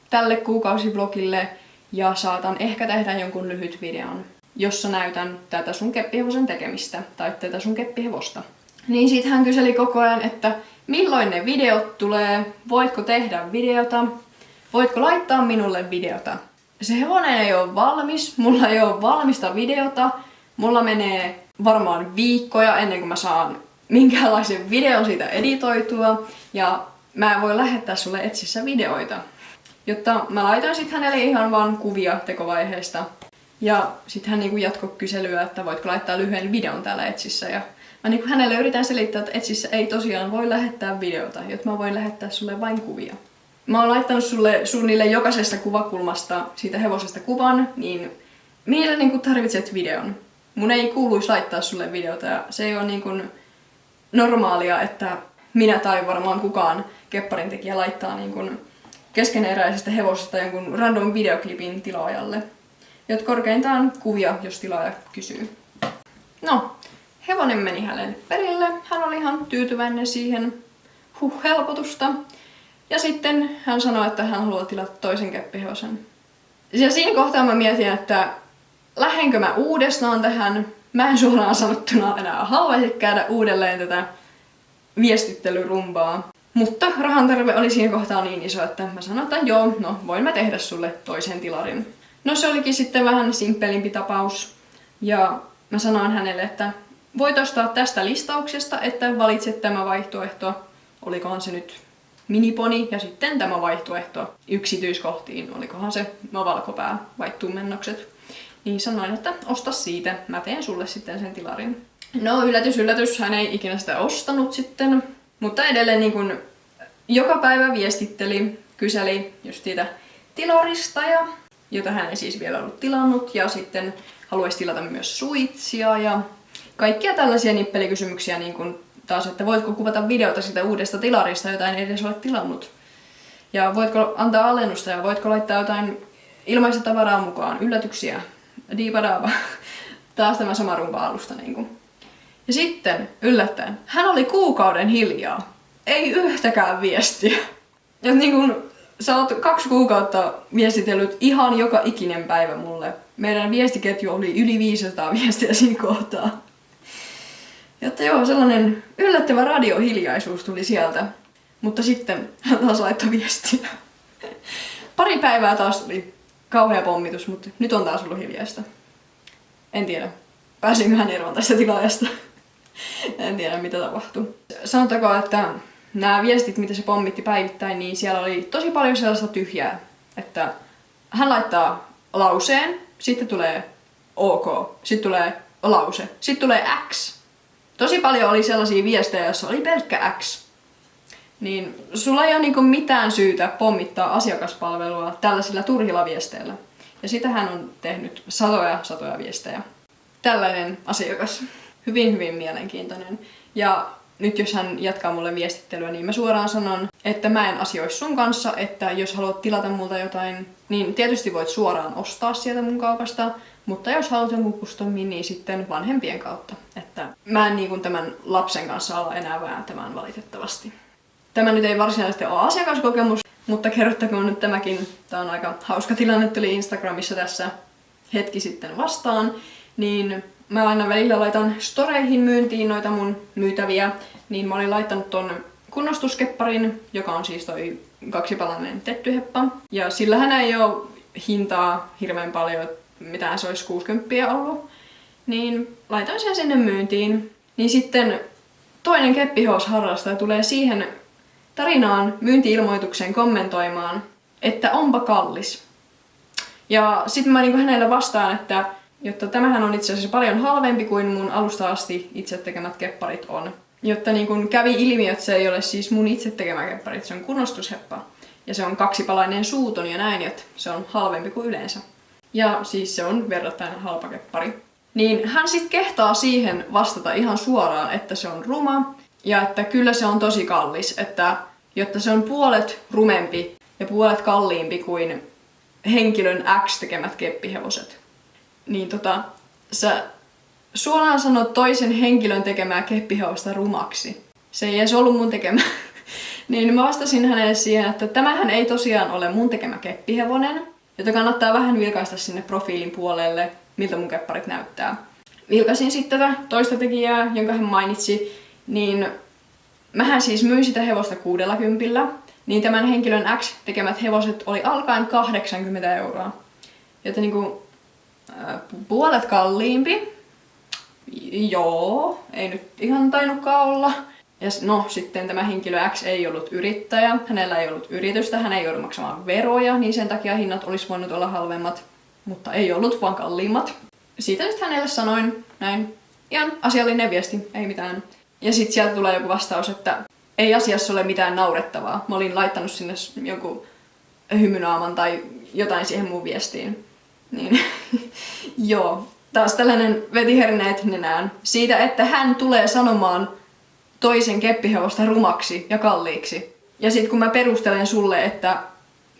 tälle kuukausiblogille ja saatan ehkä tehdä jonkun lyhyt videon, jossa näytän tätä sun keppihevosen tekemistä tai tätä sun keppihevosta. Niin sit hän kyseli koko ajan, että milloin ne videot tulee, voitko tehdä videota, voitko laittaa minulle videota. Se hevonen ei ole valmis, mulla ei ole valmista videota, mulla menee varmaan viikkoja ennen kuin mä saan minkäänlaisen videon siitä editoitua ja mä voin lähettää sulle Etsissä videoita. Jotta mä laitoin sit hänelle ihan vaan kuvia tekovaiheesta. Ja sit hän jatkoi kyselyä, että voitko laittaa lyhyen videon täällä Etsissä. Ja mä hänelle yritän selittää, että Etsissä ei tosiaan voi lähettää videota, jotta mä voin lähettää sulle vain kuvia. Mä oon laittanut sulle suunnilleen jokaisesta kuvakulmasta siitä hevosesta kuvan, niin millä tarvitset videon? Mun ei kuuluisi laittaa sulle videota ja se ei ole normaalia, että minä tai varmaan kukaan kepparin tekijä laittaa keskeneräisestä hevosesta jonkun random videoklipin tilaajalle. Jot korkeintaan kuvia, jos tilaaja kysyy. No, hevonen meni hänelle perille. Hän oli ihan tyytyväinen siihen. Helpotusta. Ja sitten hän sanoi, että hän haluaa tilata toisen keppihevosen. Ja siinä kohtaa mä mietin, että lähdenkö mä uudestaan tähän. Mä en suoraan sanottuna enää haluaisi käydä uudelleen tätä viestittelyrumbaa. Mutta rahan tarve oli siinä kohtaa niin iso, että mä sanoin, että joo, no voin mä tehdä sulle toisen tilarin. No se olikin sitten vähän simppelimpi tapaus. Ja mä sanoin hänelle, että voit ostaa tästä listauksesta, että valitset tämä vaihtoehto. Olikohan se nyt miniponi ja sitten tämä vaihtoehto yksityiskohtiin. Olikohan se valkopää vai tummennokset. Niin sanoin, että osta siitä, mä teen sulle sitten sen tilarin. No yllätys, hän ei ikinä sitä ostanut sitten. Mutta edelleen joka päivä viestitteli, kyseli just siitä tilarista, jota hän ei siis vielä ollut tilannut. Ja sitten haluaisi tilata myös suitsia ja kaikkia tällaisia nippelikysymyksiä taas, että voitko kuvata videota siitä uudesta tilarista, jota en edes ole tilannut. Ja voitko antaa alennusta ja voitko laittaa jotain ilmaista tavaraa mukaan, yllätyksiä, diipadaaba. Taas tämä sama rumpa-alusta niinku. Ja sitten yllättäen, hän oli kuukauden hiljaa. Ei yhtäkään viestiä. Ja niin kun sä oot 2 kuukautta viestitellyt ihan joka ikinen päivä mulle. Meidän viestiketju oli yli 500 viestiä siinä kohtaa. Jotta joo, sellainen yllättävä radiohiljaisuus tuli sieltä. Mutta sitten hän taas laittoi viestiä. Pari päivää taas tuli kauhea pommitus, mutta nyt on taas ollut hiljaista. En tiedä, pääsinköhän eroon tästä tilaajasta. En tiedä, mitä tapahtuu. Sanotaanko, että nämä viestit, mitä se pommitti päivittäin, niin siellä oli tosi paljon sellaista tyhjää. Että hän laittaa lauseen, sitten tulee OK, sitten tulee lause, sitten tulee X. Tosi paljon oli sellaisia viestejä, joissa oli pelkkä X. Niin sulla ei ole niinku mitään syytä pommittaa asiakaspalvelua tällaisilla turhilla viesteillä. Ja sitä hän on tehnyt satoja viestejä. Tällainen asiakas. Hyvin mielenkiintoinen. Ja nyt jos hän jatkaa mulle viestittelyä, niin mä suoraan sanon, että mä en asioisi sun kanssa, että jos haluat tilata multa jotain, niin tietysti voit suoraan ostaa sieltä mun kaupasta, mutta jos haluat jonkun customin, niin sitten vanhempien kautta. Että mä en niin kuin tämän lapsen kanssa ala enää vääntämään valitettavasti. Tämä nyt ei varsinaisesti ole asiakaskokemus, mutta kerrottakoon nyt tämäkin. Tää on aika hauska tilanne, tuli Instagramissa tässä hetki sitten vastaan. Niin mä aina välillä laitan storeihin myyntiin noita mun myytäviä. Niin mä olin laittanut ton kunnostuskepparin, joka on siis toi 2-palainen tettyheppa. Ja sillähän ei oo hintaa hirveän paljon, mitään se olisi 60 ollut. Niin laitoin sen sinne myyntiin. Niin sitten toinen keppihousuharrastaja tulee siihen tarinaan myynti-ilmoitukseen kommentoimaan, että onpa kallis. Ja sitten mä niinku hänelle vastaan, että jotta tämähän on itse asiassa paljon halvempi kuin mun alusta asti itse tekemät kepparit on. Jotta niinku kävi ilmi, että se ei ole siis mun itse tekemä keppari, se on kunnostusheppa. Ja se on 2-palainen suuton ja näin, että se on halvempi kuin yleensä. Ja siis se on verrattain halpa keppari. Niin hän sit kehtaa siihen vastata ihan suoraan, että se on ruma ja että kyllä se on tosi kallis, että jotta se on puolet rumempi ja puolet kalliimpi kuin henkilön X tekemät keppihevoset. Niin sä suoraan sanot toisen henkilön tekemää keppihevosta rumaksi. Se ei edes ollut mun tekemä. Niin mä vastasin hänelle siihen, että tämähän ei tosiaan ole mun tekemä keppihevonen, jota kannattaa vähän vilkaista sinne profiilin puolelle, miltä mun kepparit näyttää. Vilkasin sitten tätä toista tekijää, jonka hän mainitsi, niin mähän siis myin sitä hevosta 60, niin tämän henkilön X tekemät hevoset oli alkaen 80 €. Joten niinku puolet kalliimpi. Joo, ei nyt ihan tainnutkaan olla. Ja no sitten tämä henkilö X ei ollut yrittäjä, hänellä ei ollut yritystä, hän ei joudu maksamaan veroja, niin sen takia hinnat olisi voinut olla halvemmat, mutta ei ollut vaan kalliimmat. Siitä nyt hänelle sanoin näin, ihan asiallinen viesti, ei mitään. Ja sitten sieltä tulee joku vastaus, että ei asiassa ole mitään naurettavaa. Mä olin laittanut sinne jonkun hymynaaman tai jotain siihen mun viestiin. Niin joo, taas tällainen veti herneet nenään siitä, että hän tulee sanomaan toisen keppihevosta rumaksi ja kalliiksi. Ja sit kun mä perustelen sulle, että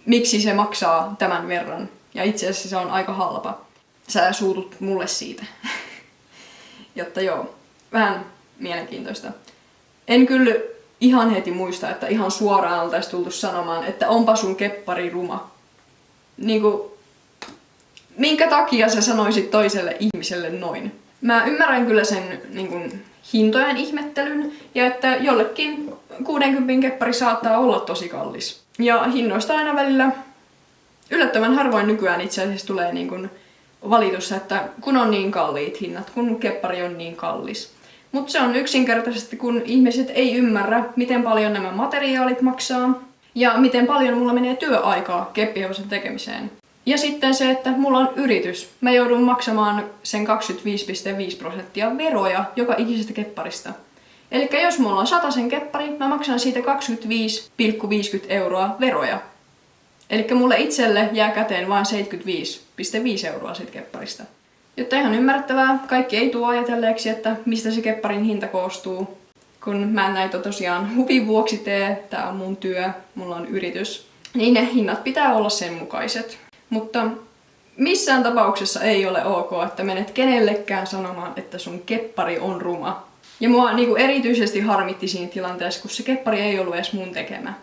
miksi se maksaa tämän verran, ja itse asiassa se on aika halpa, sä suutut mulle siitä. Jotta joo, vähän mielenkiintoista. En kyllä ihan heti muista, että ihan suoraan oltais tultu sanomaan, että onpa sun keppari ruma. Niinku, minkä takia sä sanoisit toiselle ihmiselle noin? Mä ymmärrän kyllä sen niinku hintojen ihmettelyn ja että jollekin 60 keppari saattaa olla tosi kallis. Ja hinnoista aina välillä yllättävän harvoin nykyään itse asiassa tulee niin kuin valitus, että kun on niin kalliit hinnat, kun keppari on niin kallis. Mutta se on yksinkertaisesti, kun ihmiset ei ymmärrä, miten paljon nämä materiaalit maksaa ja miten paljon mulla menee työaikaa keppihevosen tekemiseen. Ja sitten se, että mulla on yritys. Mä joudun maksamaan sen 25,5% veroja joka ikisestä kepparista. Eli jos mulla on 100 keppari, mä maksan siitä 25,50 € veroja. Eli mulle itselle jää käteen vain 75,5 € siitä kepparista. Jotta ihan ymmärrettävää, kaikki ei tuo ajatelleeksi, että mistä se kepparin hinta koostuu. Kun mä en näitä tosiaan huvin vuoksi tee, tää on mun työ, mulla on yritys. niin ne hinnat pitää olla sen mukaiset. Mutta missään tapauksessa ei ole ok, että menet kenellekään sanomaan, että sun keppari on ruma. Ja mua niinku erityisesti harmitti siinä tilanteessa, kun se keppari ei ollut edes mun tekemä.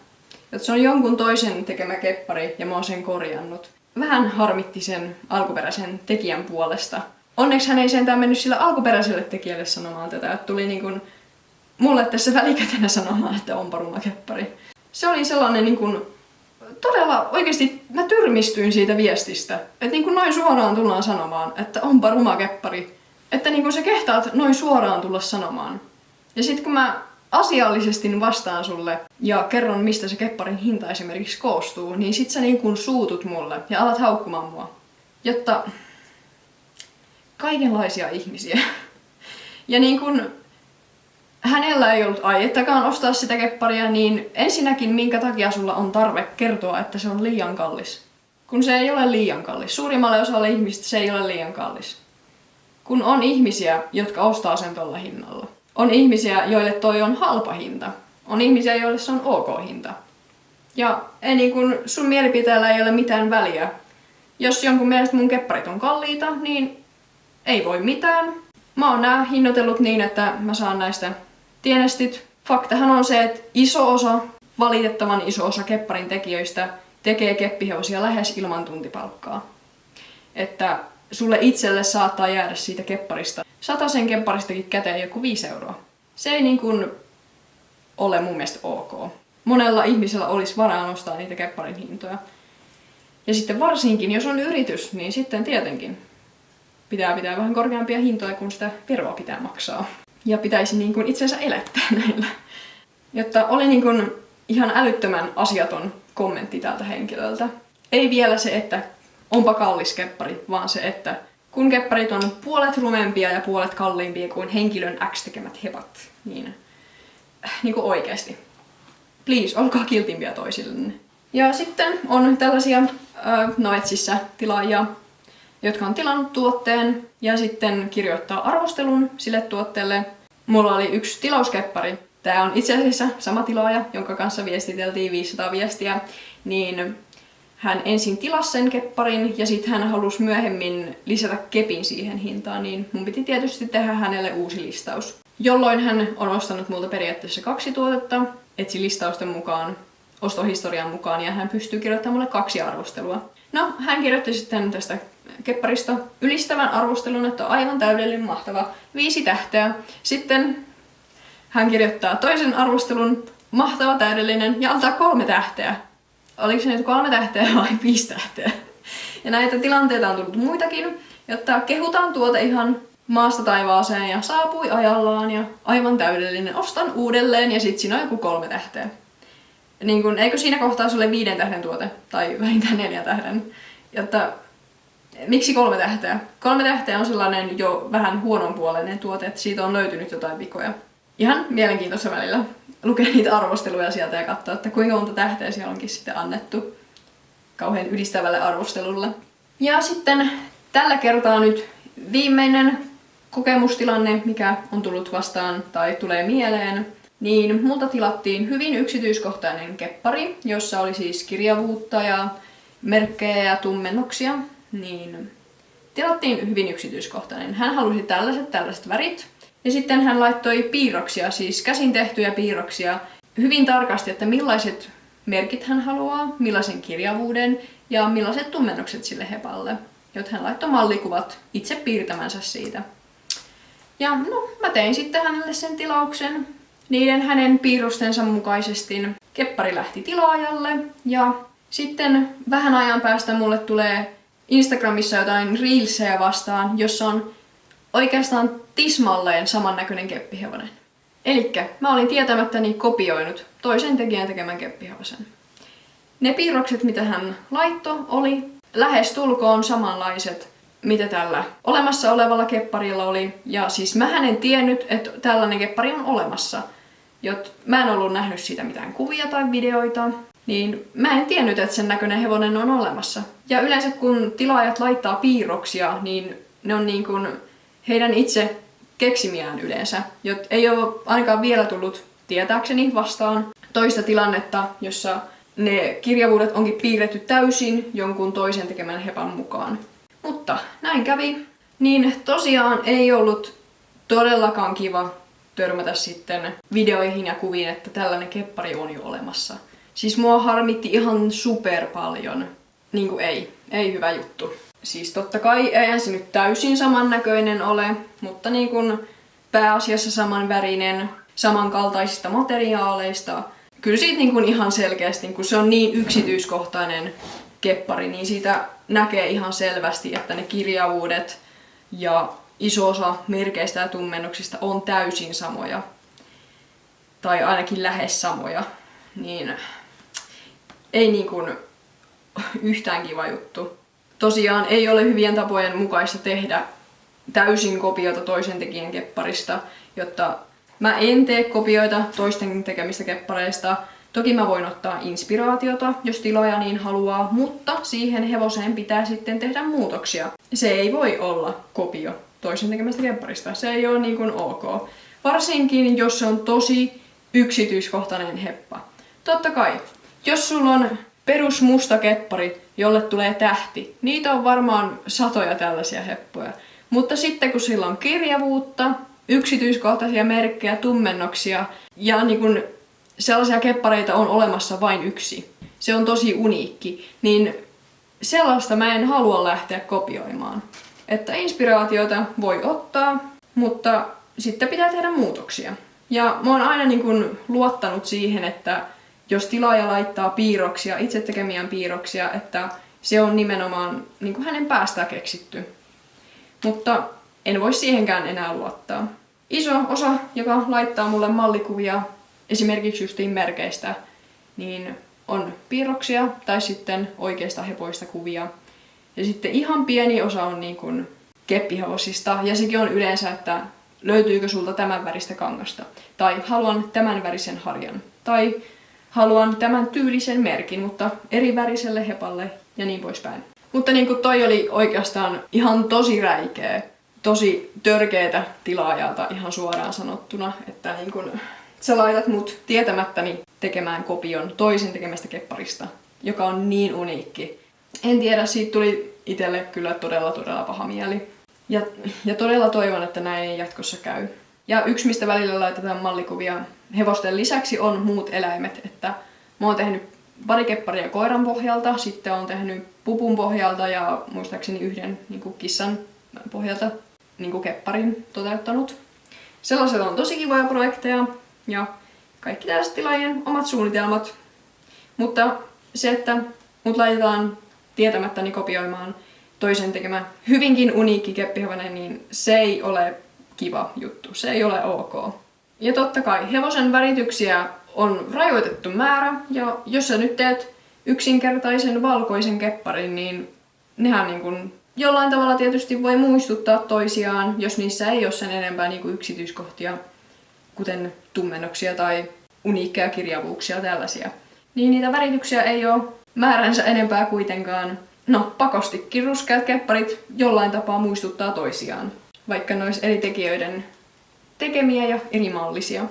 Että se on jonkun toisen tekemä keppari ja mä oon sen korjannut. Vähän harmitti sen alkuperäisen tekijän puolesta. Onneksi hän ei sentään mennyt sillä alkuperäiselle tekijälle sanomaan tätä, että tuli niinku mulle tässä välikätenä sanomaan, että onpa ruma keppari. Se oli sellainen niinku todella oikeesti mä tyrmistyin siitä viestistä. Että niinku noin suoraan tullaan sanomaan, että onpa ruma keppari. Että niinku sä kehtaat noin suoraan tulla sanomaan. Ja sit kun mä asiallisesti vastaan sulle ja kerron, mistä se kepparin hinta esimerkiksi koostuu, niin sit sä niin kuin suutut mulle ja alat haukkumaan mua. Jotta kaikenlaisia ihmisiä. Ja niin kun hänellä ei ollut aiettakaan ostaa sitä kepparia, niin ensinnäkin minkä takia sulla on tarve kertoa, että se on liian kallis. Kun se ei ole liian kallis. Suurimmalle osalle ihmisistä se ei ole liian kallis. Kun on ihmisiä, jotka ostaa sen tolla hinnalla. On ihmisiä, joille toi on halpa hinta. On ihmisiä, joille se on ok hinta. Ja ei niin kun sun mielipiteellä ei ole mitään väliä. Jos jonkun mielestä mun kepparit on kalliita, niin ei voi mitään. Mä oon nää hinnoitellut niin, että mä saan näistä tienestit. Faktahan on se, että valitettavan iso osa kepparin tekijöistä tekee keppihevosia lähes ilman tuntipalkkaa. Että sulle itselle saattaa jäädä siitä kepparista 100 kepparistakin käteen joku 5 euroa. Se ei niin kuin ole mun mielestä ok. Monella ihmisellä olisi varaa nostaa niitä kepparin hintoja. Ja sitten varsinkin, jos on yritys, niin sitten tietenkin pitää vähän korkeampia hintoja, kun sitä veroa pitää maksaa. Ja pitäisi niin kuin itsensä elättää näillä. Jotta oli niin kuin ihan älyttömän asiaton kommentti tältä henkilöltä. Ei vielä se, että onpa kallis keppari, vaan se, että kun kepparit on puolet rumempia ja puolet kalliimpia kuin henkilön X tekemät hepat, niin kuin oikeesti. Please, olkaa kiltimpiä toisillenne. Ja sitten on tällaisia Noetsissä tilaajia, jotka on tilannut tuotteen ja sitten kirjoittaa arvostelun sille tuotteelle. Mulla oli yksi tilauskeppari. Tää on itse asiassa sama tilaaja, jonka kanssa viestiteltiin 500 viestiä, niin hän ensin tilasi sen kepparin ja sitten hän halusi myöhemmin lisätä kepin siihen hintaan, niin mun piti tietysti tehdä hänelle uusi listaus. Jolloin hän on ostanut multa periaatteessa 2 tuotetta, etsi listausten mukaan, ostohistorian mukaan ja hän pystyy kirjoittamaan mulle 2 arvostelua. No, hän kirjoitti sitten tästä kepparista ylistävän arvostelun, että on aivan täydellinen, mahtava, 5 tähteä. Sitten hän kirjoittaa toisen arvostelun, mahtava, täydellinen ja antaa 3 tähteä. Oliko se nyt 3 tähteä vai 5 tähteä? Ja näitä tilanteita on tullut muitakin, jotta kehutaan tuote ihan maasta taivaaseen ja saapui ajallaan ja aivan täydellinen, ostan uudelleen ja sit siinä on joku 3 tähteä. Niin kun, eikö siinä kohtaa se ole 5 tähden tuote tai vähintään 4 tähden? Jotta miksi 3 tähteä? 3 tähteä on sellainen jo vähän huononpuoleinen tuote, että siitä on löytynyt jotain vikoja. Ihan mielenkiintoista välillä lukea niitä arvosteluja sieltä ja katsoa, että kuinka monta tähteä siellä onkin sitten annettu kauhean ylistävälle arvostelulle. Ja sitten tällä kertaa nyt viimeinen kokemustilanne, mikä on tullut vastaan tai tulee mieleen, niin multa tilattiin hyvin yksityiskohtainen keppari, jossa oli siis kirjavuutta ja merkkejä ja tummennuksia. Niin tilattiin hyvin yksityiskohtainen. Hän halusi tällaiset värit. Ja sitten hän laittoi piirroksia, siis käsin tehtyjä piirroksia, hyvin tarkasti, että millaiset merkit hän haluaa, millaisen kirjavuuden ja millaiset tummennukset sille hepalle. Joten hän laittoi mallikuvat itse piirtämänsä siitä. Ja no, mä tein sitten hänelle sen tilauksen. Niiden hänen piirrostensa mukaisesti keppari lähti tilaajalle ja sitten vähän ajan päästä mulle tulee Instagramissa jotain reelsejä vastaan, jossa on oikeastaan tismalleen samannäköinen keppihevonen. Elikkä mä olin tietämättäni kopioinut toisen tekijän tekemän keppihevosen. Ne piirrokset, mitä hän laittoi, oli lähestulkoon samanlaiset, mitä tällä olemassa olevalla kepparilla oli. Ja siis mähän en tiennyt, että tällainen keppari on olemassa. Mä en ollut nähnyt siitä mitään kuvia tai videoita, niin mä en tiennyt, että sen näköinen hevonen on olemassa. Ja yleensä kun tilaajat laittaa piirroksia, niin ne on niin kuin heidän itse keksimiään yleensä. Ei ole ainakaan vielä tullut tietääkseni vastaan toista tilannetta, jossa ne kirjavuudet onkin piirretty täysin jonkun toisen tekemän hepan mukaan. Mutta näin kävi. Niin tosiaan ei ollut todellakaan kiva törmätä sitten videoihin ja kuviin, että tällainen keppari on jo olemassa. Siis mua harmitti ihan super paljon. Niinku ei hyvä juttu. Siis totta kai eihän se nyt täysin samannäköinen ole, mutta niin kuin pääasiassa samanvärinen, samankaltaisista materiaaleista. Kyllä siitä niin kuin ihan selkeästi, kun se on niin yksityiskohtainen keppari, niin siitä näkee ihan selvästi, että ne kirjavuudet ja iso osa merkeistä ja tummennuksista on täysin samoja. Tai ainakin lähes samoja. Niin ei niin kuin yhtään kiva juttu. Tosiaan ei ole hyvien tapojen mukaista tehdä täysin kopiota toisen tekijän kepparista, jotta mä en tee kopioita toisten tekemistä keppareista. Toki mä voin ottaa inspiraatiota, jos tilaaja niin haluaa, mutta siihen hevoseen pitää sitten tehdä muutoksia. Se ei voi olla kopio toisen tekemästä kepparista. Se ei ole niin kuin ok. Varsinkin, jos se on tosi yksityiskohtainen heppa. Totta kai, jos sulla on perusmusta keppari, jolle tulee tähti, niitä on varmaan satoja tällaisia heppoja. Mutta sitten kun sillä on kirjavuutta, yksityiskohtaisia merkkejä, tummennoksia ja niin kun sellaisia keppareita on olemassa vain yksi. Se on tosi uniikki, niin sellaista mä en halua lähteä kopioimaan. Että inspiraatiota voi ottaa, mutta sitten pitää tehdä muutoksia. Ja mä oon aina niin kun luottanut siihen, että jos tilaaja laittaa piirroksia, itse tekemiään piirroksia, että se on nimenomaan niin kuin hänen päästään keksitty. Mutta en voi siihenkään enää luottaa. Iso osa, joka laittaa mulle mallikuvia esimerkiksi justiin merkeistä, niin on piirroksia tai sitten oikeista hepoista kuvia. Ja sitten ihan pieni osa on niin kuin keppihevosista, ja sekin on yleensä, että löytyykö sulta tämän väristä kangasta, tai haluan tämän värisen harjan, tai haluan tämän tyylisen merkin, mutta eri väriselle hepalle ja niin poispäin. Mutta niin kuin toi oli oikeastaan ihan tosi räikeä, tosi törkeetä tilaajalta ihan suoraan sanottuna, että niin kuin sä laitat mut tietämättäni tekemään kopion toisen tekemästä kepparista, joka on niin uniikki. En tiedä, siitä tuli itselle kyllä todella paha mieli. Ja todella toivon, että näin ei jatkossa käy. Ja yksi, mistä välillä laitetaan mallikuvia hevosten lisäksi, on muut eläimet. Että mä oon tehnyt pari kepparia koiran pohjalta, sitten oon tehnyt pupun pohjalta ja muistaakseni yhden niin kuin kissan pohjalta niin kuin kepparin toteuttanut. Sellaiset on tosi kivoja projekteja ja kaikki tällaiset tilaajien omat suunnitelmat. Mutta se, että mut laitetaan tietämättäni kopioimaan toisen tekemä hyvinkin uniikki keppihevonen, niin se ei ole kiva juttu. Se ei ole ok. Ja totta kai hevosen värityksiä on rajoitettu määrä, ja jos sä nyt teet yksinkertaisen valkoisen kepparin, niin nehän niin kuin jollain tavalla tietysti voi muistuttaa toisiaan, jos niissä ei ole sen enempää niin kuin yksityiskohtia, kuten tummennoksia tai uniikkeja kirjavuuksia tällaisia. Niin niitä värityksiä ei ole määränsä enempää kuitenkaan. No, pakostikin ruskeat kepparit jollain tapaa muistuttaa toisiaan. Vaikka ne olisi eri tekijöiden tekemiä ja eri mallisia,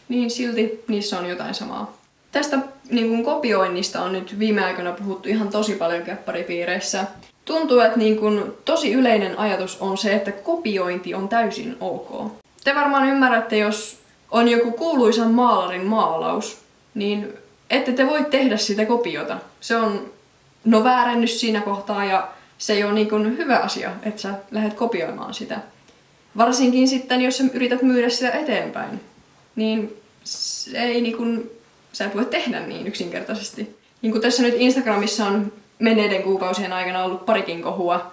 niin silti niissä on jotain samaa. Tästä niin kuin kopioinnista on nyt viime aikoina puhuttu ihan tosi paljon kepparipiireissä. Tuntuu, että niin kuin tosi yleinen ajatus on se, että kopiointi on täysin ok. Te varmaan ymmärrätte, jos on joku kuuluisan maalarin maalaus, niin ette te voi tehdä sitä kopiota. Se on väärennys siinä kohtaa ja se ei ole niin kuin hyvä asia, että sä lähdet kopioimaan sitä. Varsinkin sitten, jos sä yrität myydä sitä eteenpäin, niin se ei niin kuin, sä et voi tehdä niin yksinkertaisesti. Niin kuin tässä nyt Instagramissa on menneiden kuukausien aikana ollut parikin kohua,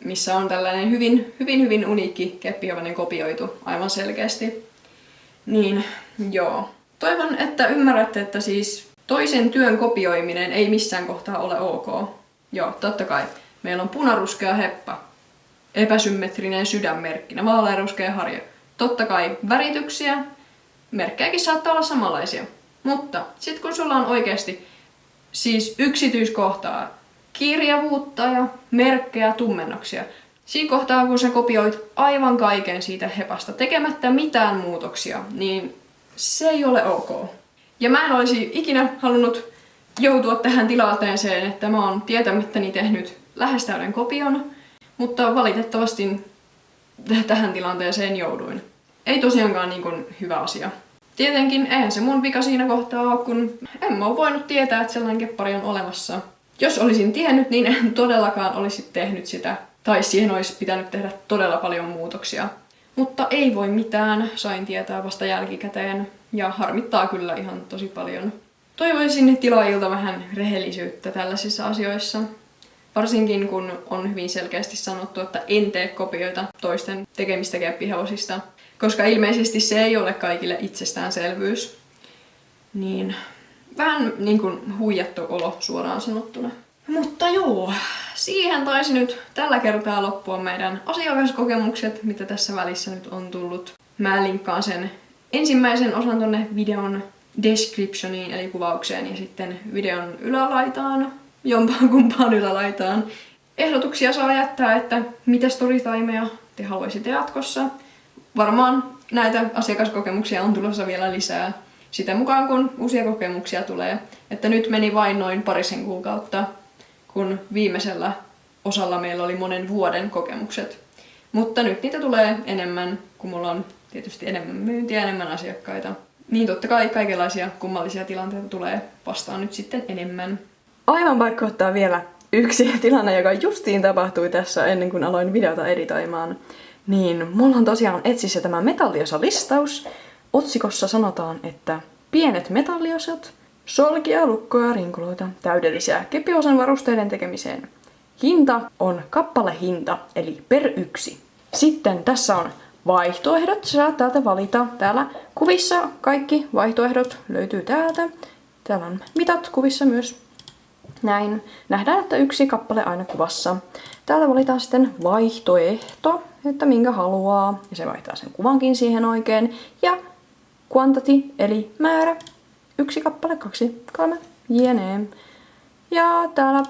missä on tällainen hyvin uniikki keppihevonen kopioitu aivan selkeästi. Niin joo. Toivon, että ymmärrätte, että siis toisen työn kopioiminen ei missään kohtaa ole ok. Joo, totta kai. Meillä on punaruskea heppa, epäsymmetrinen sydänmerkkinä, vaaleanruskea harja. Totta kai värityksiä, merkkejäkin saattaa olla samanlaisia. Mutta sitten kun sulla on oikeasti siis yksityiskohtaa, kirjavuutta ja merkkejä, tummennoksia, siinä kohtaa kun sä kopioit aivan kaiken siitä hepasta tekemättä mitään muutoksia, niin se ei ole ok. Ja mä en olisi ikinä halunnut joutua tähän tilanteeseen, että mä oon tietämättäni tehnyt lähes täyden kopion, mutta valitettavasti tähän tilanteeseen jouduin. Ei tosiaankaan niin kuin hyvä asia. Tietenkin eihän se mun vika siinä kohtaa ole, kun en mä oo voinut tietää, että sellainen keppari on olemassa. Jos olisin tiennyt, niin en todellakaan olisi tehnyt sitä. Tai siihen olisi pitänyt tehdä todella paljon muutoksia. Mutta ei voi mitään, sain tietää vasta jälkikäteen. Ja harmittaa kyllä ihan tosi paljon. Toivoisin tilaajilta vähän rehellisyyttä tällaisissa asioissa. Varsinkin kun on hyvin selkeästi sanottu, että en tee kopioita toisten tekemistä keppihevosista. Koska ilmeisesti se ei ole kaikille itsestäänselvyys. Niin vähän niin kuin huijattu olo suoraan sanottuna. Mutta joo, siihen taisi nyt tällä kertaa loppua meidän asiakaskokemukset, mitä tässä välissä nyt on tullut. Mä linkkaan sen ensimmäisen osan tonne videon descriptioniin, eli kuvaukseen, ja sitten videon ylälaitaan, jompaan kumpaan ylälaitaan. Ehdotuksia saa jättää, että mitä storytimeja te haluaisitte jatkossa. Varmaan näitä asiakaskokemuksia on tulossa vielä lisää sitä mukaan, kun uusia kokemuksia tulee. Että nyt meni vain noin parisen kuukautta, kun viimeisellä osalla meillä oli monen vuoden kokemukset. Mutta nyt niitä tulee enemmän, kun mulla on tietysti enemmän myyntiä, enemmän asiakkaita. Niin totta kai kaikenlaisia kummallisia tilanteita tulee vastaan nyt sitten enemmän. Aivan pakko ottaa vielä yksi tilanne, joka justiin tapahtui tässä ennen kuin aloin videota editoimaan. Niin mulla on tosiaan etsissä tämä metalliosa-listaus. Otsikossa sanotaan, että pienet metalliosat, solkia, lukkoja, rinkuloita, täydellisiä keppiosan varusteiden tekemiseen. Hinta on kappalehinta, eli per yksi. Sitten tässä on vaihtoehdot, sä saat täältä valita. Täällä kuvissa kaikki vaihtoehdot löytyy täältä. Täällä on mitat kuvissa myös. Näin. Nähdään, että yksi kappale aina kuvassa. Täältä valitaan sitten vaihtoehto, että minkä haluaa. Ja se vaihtaa sen kuvankin siihen oikein. Ja quantity, eli määrä. 1 kappale, 2, 3, jne. Ja täällä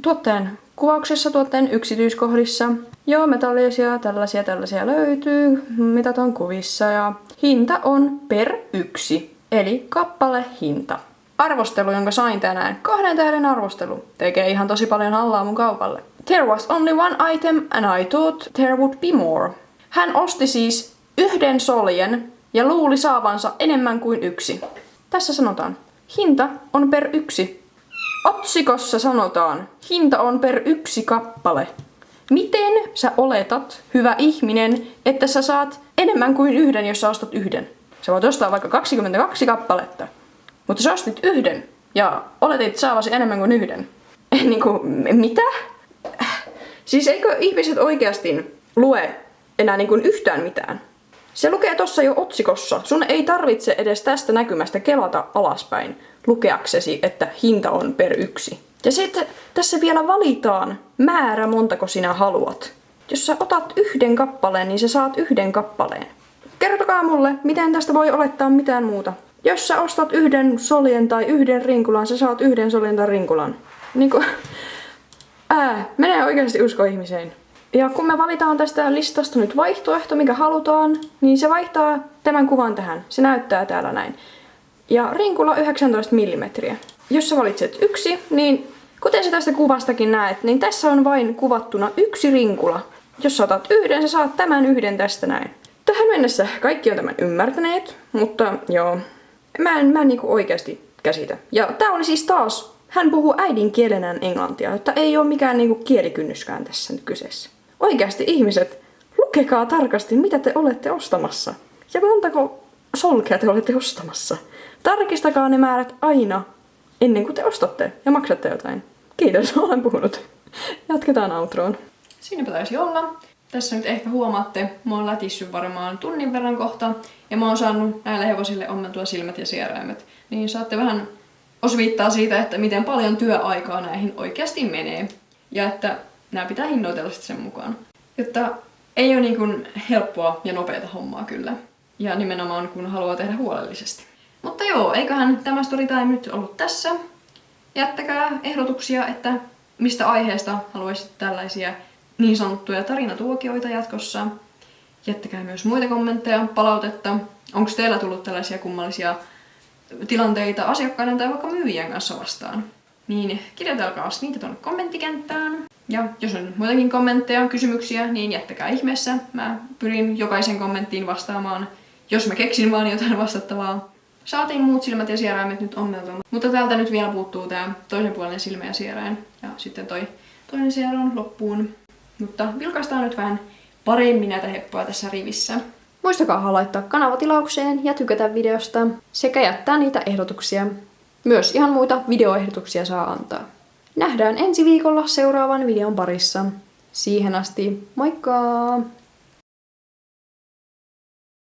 tuotteen kuvauksessa, tuotteen yksityiskohdissa. Joo, metallisia, tällaisia löytyy. Mitat on kuvissa ja hinta on per 1. Eli kappalehinta. Arvostelu, jonka sain tänään. 2 tähden arvostelu. Tekee ihan tosi paljon hallaa mun kaupalle. There was only one item and I thought there would be more. Hän osti siis 1 soljen ja luuli saavansa enemmän kuin 1. Tässä sanotaan, hinta on per 1. Otsikossa sanotaan, hinta on per 1 kappale. Miten sä oletat, hyvä ihminen, että sä saat enemmän kuin 1, jos sä ostat 1? Sä voit ostaa vaikka 22 kappaletta. Mutta sä ostit 1 ja oletit saavasi enemmän kuin 1. Niinku, mitä? Siis eikö ihmiset oikeasti lue enää niinku yhtään mitään? Se lukee tossa jo otsikossa. Sun ei tarvitse edes tästä näkymästä kelata alaspäin lukeaksesi, että hinta on per 1. Ja sitten tässä vielä valitaan määrä, montako sinä haluat. Jos sä otat 1 kappaleen, niin sä saat 1 kappaleen. Kertokaa mulle, miten tästä voi olettaa mitään muuta. Jos sä ostat 1 soljen tai 1 rinkulan, sä saat 1 soljen tai rinkulan. Niinku, menee oikeasti usko ihmiseen. Ja kun me valitaan tästä listasta nyt vaihtoehto, mikä halutaan, niin se vaihtaa tämän kuvan tähän. Se näyttää täällä näin. Ja rinkula 19 mm. Jos sä valitset 1, niin kuten sä tästä kuvastakin näet, niin tässä on vain kuvattuna 1 rinkula. Jos sä otat 1, sä saat tämän 1 tästä näin. Tähän mennessä kaikki on tämän ymmärtäneet, mutta joo, mä en niinku oikeasti käsitä. Ja tää oli siis taas, hän puhuu äidinkielenään englantia, että ei ole mikään niinku kielikynnyskään tässä nyt kyseessä. Oikeasti ihmiset, lukekaa tarkasti, mitä te olette ostamassa. Ja montako solkea te olette ostamassa. Tarkistakaa ne määrät aina ennen kuin te ostatte ja maksatte jotain. Kiitos, olen puhunut. Jatketaan outroon. Siinäpä taisi olla. Tässä nyt ehkä huomaatte, mä oon lätissyt varmaan tunnin verran kohta. Ja mä oon saanut näille hevosille ommentua silmät ja sieraimet. Niin saatte vähän osviittaa siitä, että miten paljon työaikaa näihin oikeasti menee. Ja että nämä pitää hinnoitella sitten sen mukaan. Jotta ei ole niin kuin helppoa ja nopeata hommaa kyllä. Ja nimenomaan kun haluaa tehdä huolellisesti. Mutta joo, eiköhän tämä storytime nyt ollut tässä. Jättäkää ehdotuksia, että mistä aiheesta haluaisitte tällaisia niin sanottuja tarinatuokioita jatkossa. Jättäkää myös muita kommentteja, palautetta. Onko teillä tullut tällaisia kummallisia tilanteita asiakkaiden tai vaikka myyjien kanssa vastaan, niin kirjoitelkaa niitä tuonne kommenttikenttään. Ja jos on muitakin kommentteja, kysymyksiä, niin jättäkää ihmeessä. Mä pyrin jokaisen kommenttiin vastaamaan, jos mä keksin vaan jotain vastattavaa. Saatiin muut silmät ja sieraimet nyt ommelta, mutta täältä nyt vielä puuttuu tää toisen puolen silmä ja sierain. Ja sitten toi toinen sierain loppuun. Mutta vilkaistaan nyt vähän paremmin näitä heppoja tässä rivissä. Muistakaa laittaa kanavatilaukseen ja tykätä videosta sekä jättää niitä ehdotuksia. Myös ihan muita videoehdotuksia saa antaa. Nähdään ensi viikolla seuraavan videon parissa. Siihen asti, moikka!